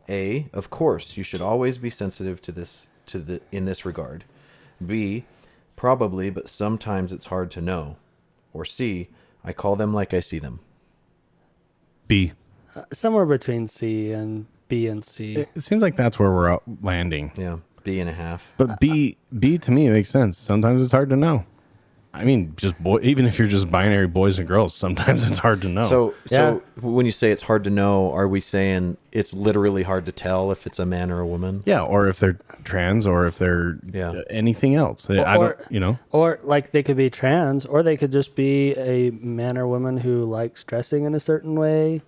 Speaker 1: A, of course, you should always be sensitive to this in this regard. B, probably, but sometimes it's hard to know. Or C, I call them like I see them.
Speaker 2: B.
Speaker 3: Somewhere between C and B and C.
Speaker 2: It seems like that's where we're landing.
Speaker 1: Yeah, B and a half.
Speaker 2: But B to me makes sense. Sometimes it's hard to know. I mean, just even if you're just binary boys and girls, sometimes it's hard to know.
Speaker 1: So
Speaker 3: Yeah.
Speaker 1: when you say it's hard to know, are we saying it's literally hard to tell if it's a man or a woman?
Speaker 2: yeah, or if they're trans, or if they're
Speaker 1: Yeah.
Speaker 2: anything else. I don't, you know.
Speaker 3: Or like they could be trans, or they could just be a man or woman who likes dressing in a certain way.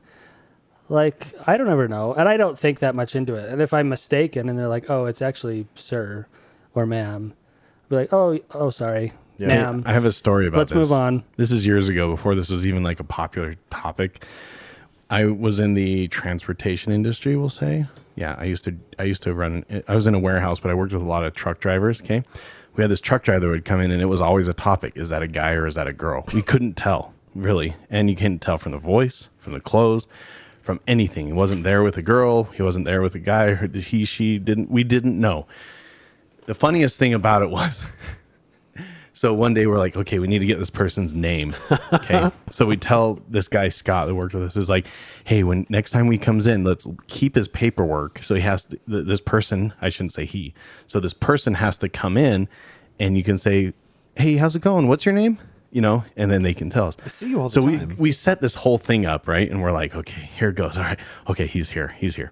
Speaker 3: Like, I don't ever know. And I don't think that much into it. And if I'm mistaken and they're like, oh, it's actually sir or ma'am, I'll be like, oh, sorry,
Speaker 1: Yeah.
Speaker 3: ma'am.
Speaker 2: I have a story about
Speaker 3: Let's
Speaker 2: this.
Speaker 3: move on.
Speaker 2: This is years ago, before this was even like a popular topic. I was in the transportation industry, we'll say. Yeah, I used to run. I was in a warehouse, but I worked with a lot of truck drivers. Okay, we had this truck driver that would come in, and it was always a topic: is that a guy or is that a girl? We couldn't tell really, and you couldn't tell from the voice, from the clothes, from anything. He wasn't there with a girl. He wasn't there with a guy. Or he, she didn't. We didn't know. The funniest thing about it was. So one day we're like, okay, we need to get this person's name. Okay. So we tell this guy, Scott, that worked with us, is like, hey, when next time he comes in, let's keep his paperwork. So he has to, this person, I shouldn't say he. So this person has to come in and you can say, hey, how's it going? What's your name? You know, and then they can tell us.
Speaker 1: I see you all the
Speaker 2: So
Speaker 1: time.
Speaker 2: we set this whole thing up, right? And we're like, okay, here it goes. All right. Okay, he's here. He's here.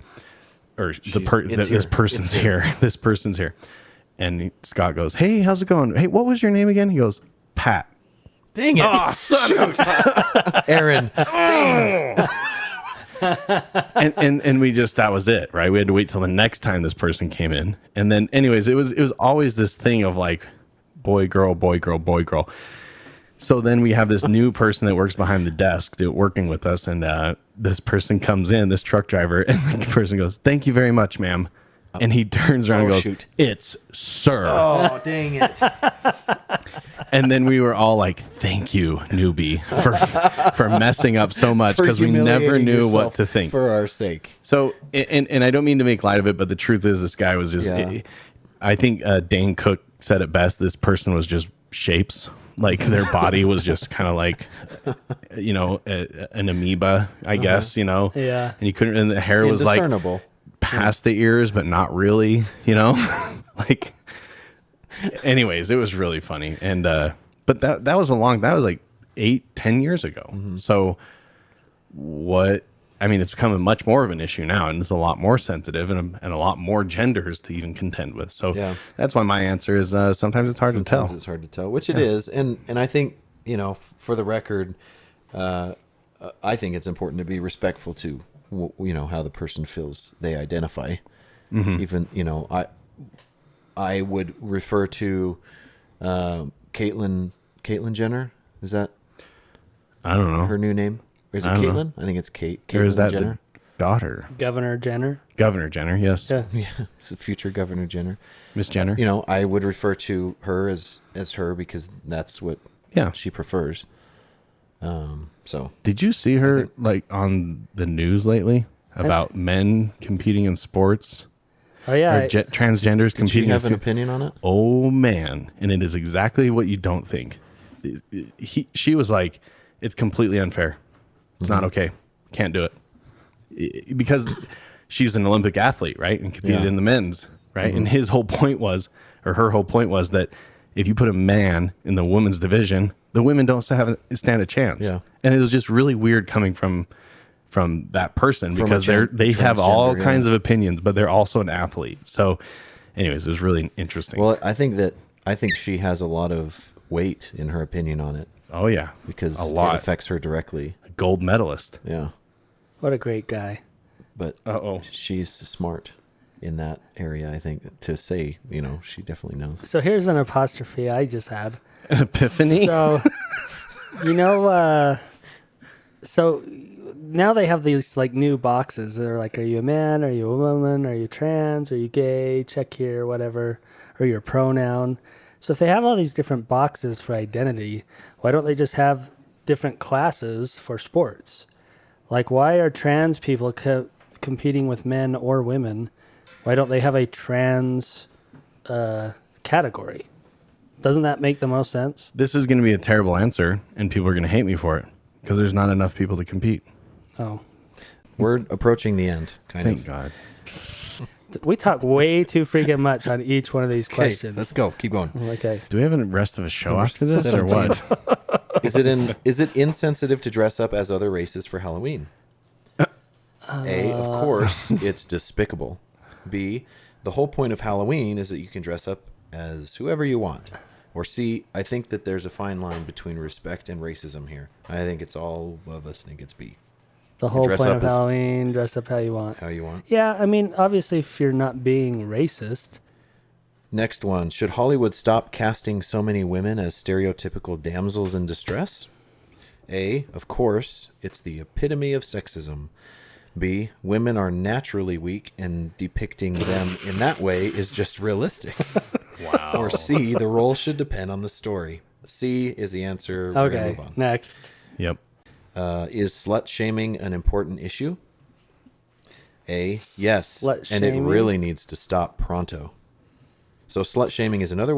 Speaker 2: Or
Speaker 1: it's
Speaker 2: this
Speaker 1: here.
Speaker 2: person's
Speaker 1: It's here.
Speaker 2: here. This person's here. And Scott goes, hey, how's it going? Hey, what was your name again? He goes, Pat.
Speaker 1: Dang it.
Speaker 2: Oh, son of
Speaker 1: Aaron.
Speaker 2: and we just, that was it, right? We had to wait till the next time this person came in. And then anyways, it was always this thing of like boy, girl, boy, girl, boy, girl. So then we have this new person that works behind the desk working with us. And this person comes in, this truck driver, and the person goes, thank you very much, ma'am. And he turns around and goes,
Speaker 1: shoot.
Speaker 2: it's sir.
Speaker 1: Oh, dang it.
Speaker 2: And then we were all like, thank you, newbie, for messing up so much, because we never
Speaker 1: humiliating
Speaker 2: knew what
Speaker 1: yourself
Speaker 2: to think.
Speaker 1: For our sake.
Speaker 2: So, and I don't mean to make light of it, but the truth is this guy was just,
Speaker 1: Yeah.
Speaker 2: I think Dane Cook said it best. This person was just shapes. Like their body was just kind of like, you know, an amoeba, I guess, you know?
Speaker 3: Yeah.
Speaker 2: And you couldn't, and the hair was like
Speaker 1: Indiscernible.
Speaker 2: past the ears, but not really, you know? Like, anyways, it was really funny. And, but that was that was like 8-10 years ago. So I mean, it's becoming much more of an issue now, and it's a lot more sensitive and a lot more genders to even contend with. So
Speaker 1: Yeah.
Speaker 2: that's why my answer is sometimes it's hard to tell.
Speaker 1: It's hard to tell, which it is. And I think, you know, for the record, I think it's important to be respectful to, you know, how the person feels they identify. Even, you know, I would refer to Caitlyn Jenner. Is that
Speaker 2: I don't know.
Speaker 1: her new name? Or is it
Speaker 2: I don't know.
Speaker 1: Caitlyn? I think it's Kate.
Speaker 2: Or is
Speaker 1: Caitlyn
Speaker 2: that
Speaker 1: Jenner.
Speaker 2: the daughter?
Speaker 3: Governor Jenner.
Speaker 2: Governor Jenner, yes.
Speaker 3: Yeah.
Speaker 1: Yeah, it's the future Governor Jenner.
Speaker 2: Miss Jenner.
Speaker 1: You know, I would refer to her as her because that's what
Speaker 2: Yeah.
Speaker 1: she prefers. So
Speaker 2: Did you see her like on the news lately about men competing in sports
Speaker 3: Oh yeah.
Speaker 2: or transgenders
Speaker 1: did she
Speaker 2: competing
Speaker 1: have
Speaker 2: in
Speaker 1: an opinion on it?
Speaker 2: Oh man, and it is exactly what you don't think. She was like, it's completely unfair. It's not okay. Can't do it. Because she's an Olympic athlete, right? And competed
Speaker 1: Yeah.
Speaker 2: in the men's, right? And his whole point was, or her whole point was that if you put a man in the women's division, the women don't stand a chance.
Speaker 1: Yeah.
Speaker 2: And it was just really weird coming from that person
Speaker 1: From a
Speaker 2: because they have all
Speaker 1: transgender,
Speaker 2: kinds
Speaker 1: yeah.
Speaker 2: of opinions, but they're also an athlete. So anyways, it was really interesting.
Speaker 1: Well, I think she has a lot of weight in her opinion on it
Speaker 2: Oh yeah,
Speaker 1: because
Speaker 2: a lot.
Speaker 1: it affects her directly.
Speaker 2: Gold medalist.
Speaker 1: Yeah,
Speaker 3: What a great guy.
Speaker 1: but
Speaker 2: Oh,
Speaker 1: she's smart in that area. I think to say, you know, she definitely knows.
Speaker 3: So here's an apostrophe I just had.
Speaker 2: epiphany.
Speaker 3: So, you know, so now they have these like new boxes. They're like, are you a man? Are you a woman? Are you trans? Are you gay? Check here, whatever. Or your pronoun. So if they have all these different boxes for identity, why don't they just have different classes for sports? Like, why are trans people competing with men or women? Why don't they have a trans category? Doesn't that make the most sense?
Speaker 2: This is going to be a terrible answer, and people are going to hate me for it because there's not enough people to compete.
Speaker 3: Oh,
Speaker 1: We're approaching the end, kind
Speaker 2: Thank
Speaker 1: of.
Speaker 2: God.
Speaker 3: we talk way too freaking much on each one of these
Speaker 1: Okay,
Speaker 3: questions.
Speaker 1: let's go. Keep going.
Speaker 3: Okay.
Speaker 2: Do we have a rest of a show after this, or
Speaker 1: 17.
Speaker 2: what?
Speaker 1: Is it insensitive to dress up as other races for Halloween? A, of course, it's despicable. B, the whole point of Halloween is that you can dress up as whoever you want. Or C, I think that there's a fine line between respect and racism here. I think it's all of us think it's B.
Speaker 3: The whole
Speaker 1: dress
Speaker 3: point
Speaker 1: up
Speaker 3: of
Speaker 1: as-
Speaker 3: Halloween, dress up how you want.
Speaker 1: How you want.
Speaker 3: Yeah, I mean, obviously, if you're not being racist,
Speaker 1: Next one. Should Hollywood stop casting so many women as stereotypical damsels in distress? A, of course, it's the epitome of sexism. B, women are naturally weak and depicting them in that way is just realistic.
Speaker 2: Wow.
Speaker 1: Or C, the role should depend on the story. C is the answer. We're gonna
Speaker 3: okay,
Speaker 1: move on.
Speaker 3: next.
Speaker 2: Yep.
Speaker 1: Is slut shaming an important issue? A, yes,
Speaker 3: Slut
Speaker 1: and it
Speaker 3: shaming?
Speaker 1: really needs to stop pronto. So slut shaming is another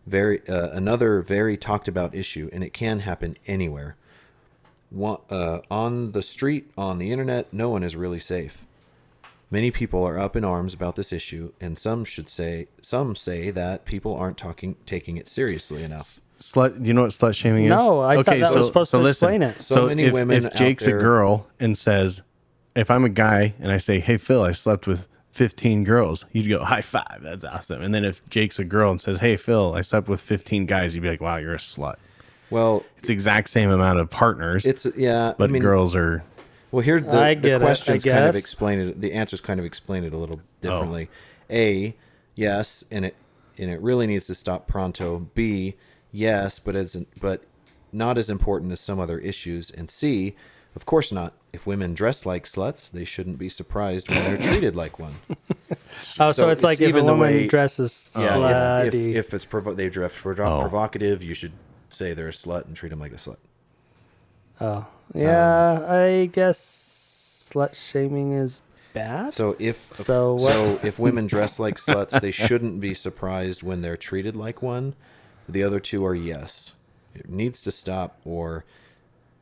Speaker 1: another very talked about issue, and it can happen anywhere. On the street, on the internet, no one is really safe. Many people are up in arms about this issue, and some say that people aren't taking it seriously enough.
Speaker 2: Slut. Do you know what slut shaming is?
Speaker 3: No, I thought that was supposed to explain it.
Speaker 1: So many
Speaker 2: if,
Speaker 1: women
Speaker 2: if Jake's
Speaker 1: out there-
Speaker 2: a girl and says, if I'm a guy and I say, "Hey Phil, I slept with 15 girls," you'd go, "High five, that's awesome." And then if Jake's a girl and says, "Hey Phil, I slept with 15 guys," you'd be like, "Wow, you're a slut."
Speaker 1: Well,
Speaker 2: It's the exact same amount of partners,
Speaker 1: it's yeah,
Speaker 2: but
Speaker 1: I mean,
Speaker 2: girls are.
Speaker 1: well, here
Speaker 3: I
Speaker 1: the
Speaker 3: get it,
Speaker 1: questions
Speaker 3: I
Speaker 1: kind of
Speaker 3: guess.
Speaker 1: explain it. The answers kind of explain it a little
Speaker 2: Oh.
Speaker 1: differently. A, yes, and it really needs to stop pronto. B, yes, but not as important as some other issues. And C, of course not. If women dress like sluts, they shouldn't be surprised when they're treated like one.
Speaker 3: Oh, so it's like if a
Speaker 1: even the
Speaker 3: woman
Speaker 1: way-
Speaker 3: dresses
Speaker 1: Yeah,
Speaker 3: slutty.
Speaker 1: if it's they dress provocative, you should say they're a slut and treat them like a slut.
Speaker 3: Oh, yeah, I guess slut shaming is bad.
Speaker 1: So if
Speaker 3: So what-
Speaker 1: if women dress like sluts, they shouldn't be surprised when they're treated like one. The other two are yes. It needs to stop, or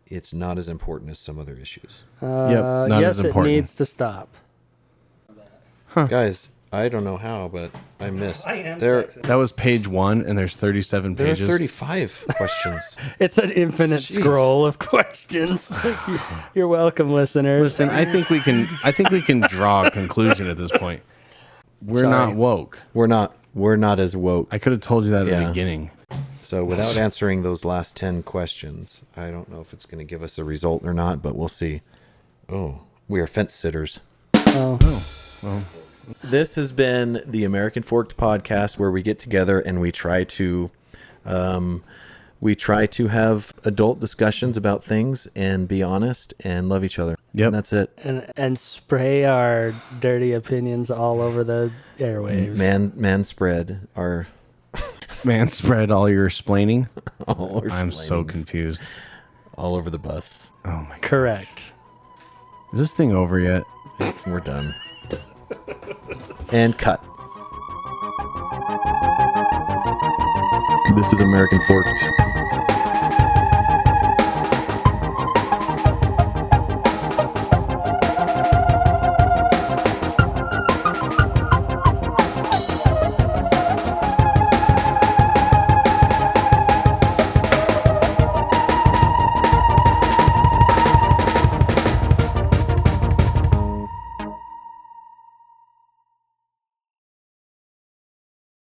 Speaker 1: it's not as important as some other issues.
Speaker 2: Yep, not
Speaker 3: yes,
Speaker 2: as
Speaker 3: it
Speaker 2: important.
Speaker 3: needs to stop.
Speaker 1: Guys, I don't know how, but I missed.
Speaker 2: That was page 1, and there's 37
Speaker 1: There are
Speaker 2: pages.
Speaker 1: 35 questions.
Speaker 3: It's an infinite
Speaker 1: Jeez.
Speaker 3: scroll of questions. You're welcome, listeners.
Speaker 2: Listen, I think we can draw a conclusion at this point. We're
Speaker 3: Sorry.
Speaker 2: not woke.
Speaker 1: We're not as woke.
Speaker 2: I could have told you that at the
Speaker 1: Yeah.
Speaker 2: beginning.
Speaker 1: So without answering those last 10 questions, I don't know if it's going to give us a result or not, but we'll see. Oh, we are fence sitters. This has been the American Forked Podcast, where we get together and we try to We try to have adult discussions about things and be honest and love each other.
Speaker 2: Yep.
Speaker 1: And that's it.
Speaker 3: And spray our dirty opinions all over the airwaves.
Speaker 1: Man spread our
Speaker 2: Man, spread all your explaining.
Speaker 1: all our
Speaker 2: I'm so
Speaker 1: splainings
Speaker 2: confused.
Speaker 1: all over the bus.
Speaker 2: Oh my god.
Speaker 3: Correct.
Speaker 2: Is this thing over yet?
Speaker 1: We're done. And cut. This is American Forked.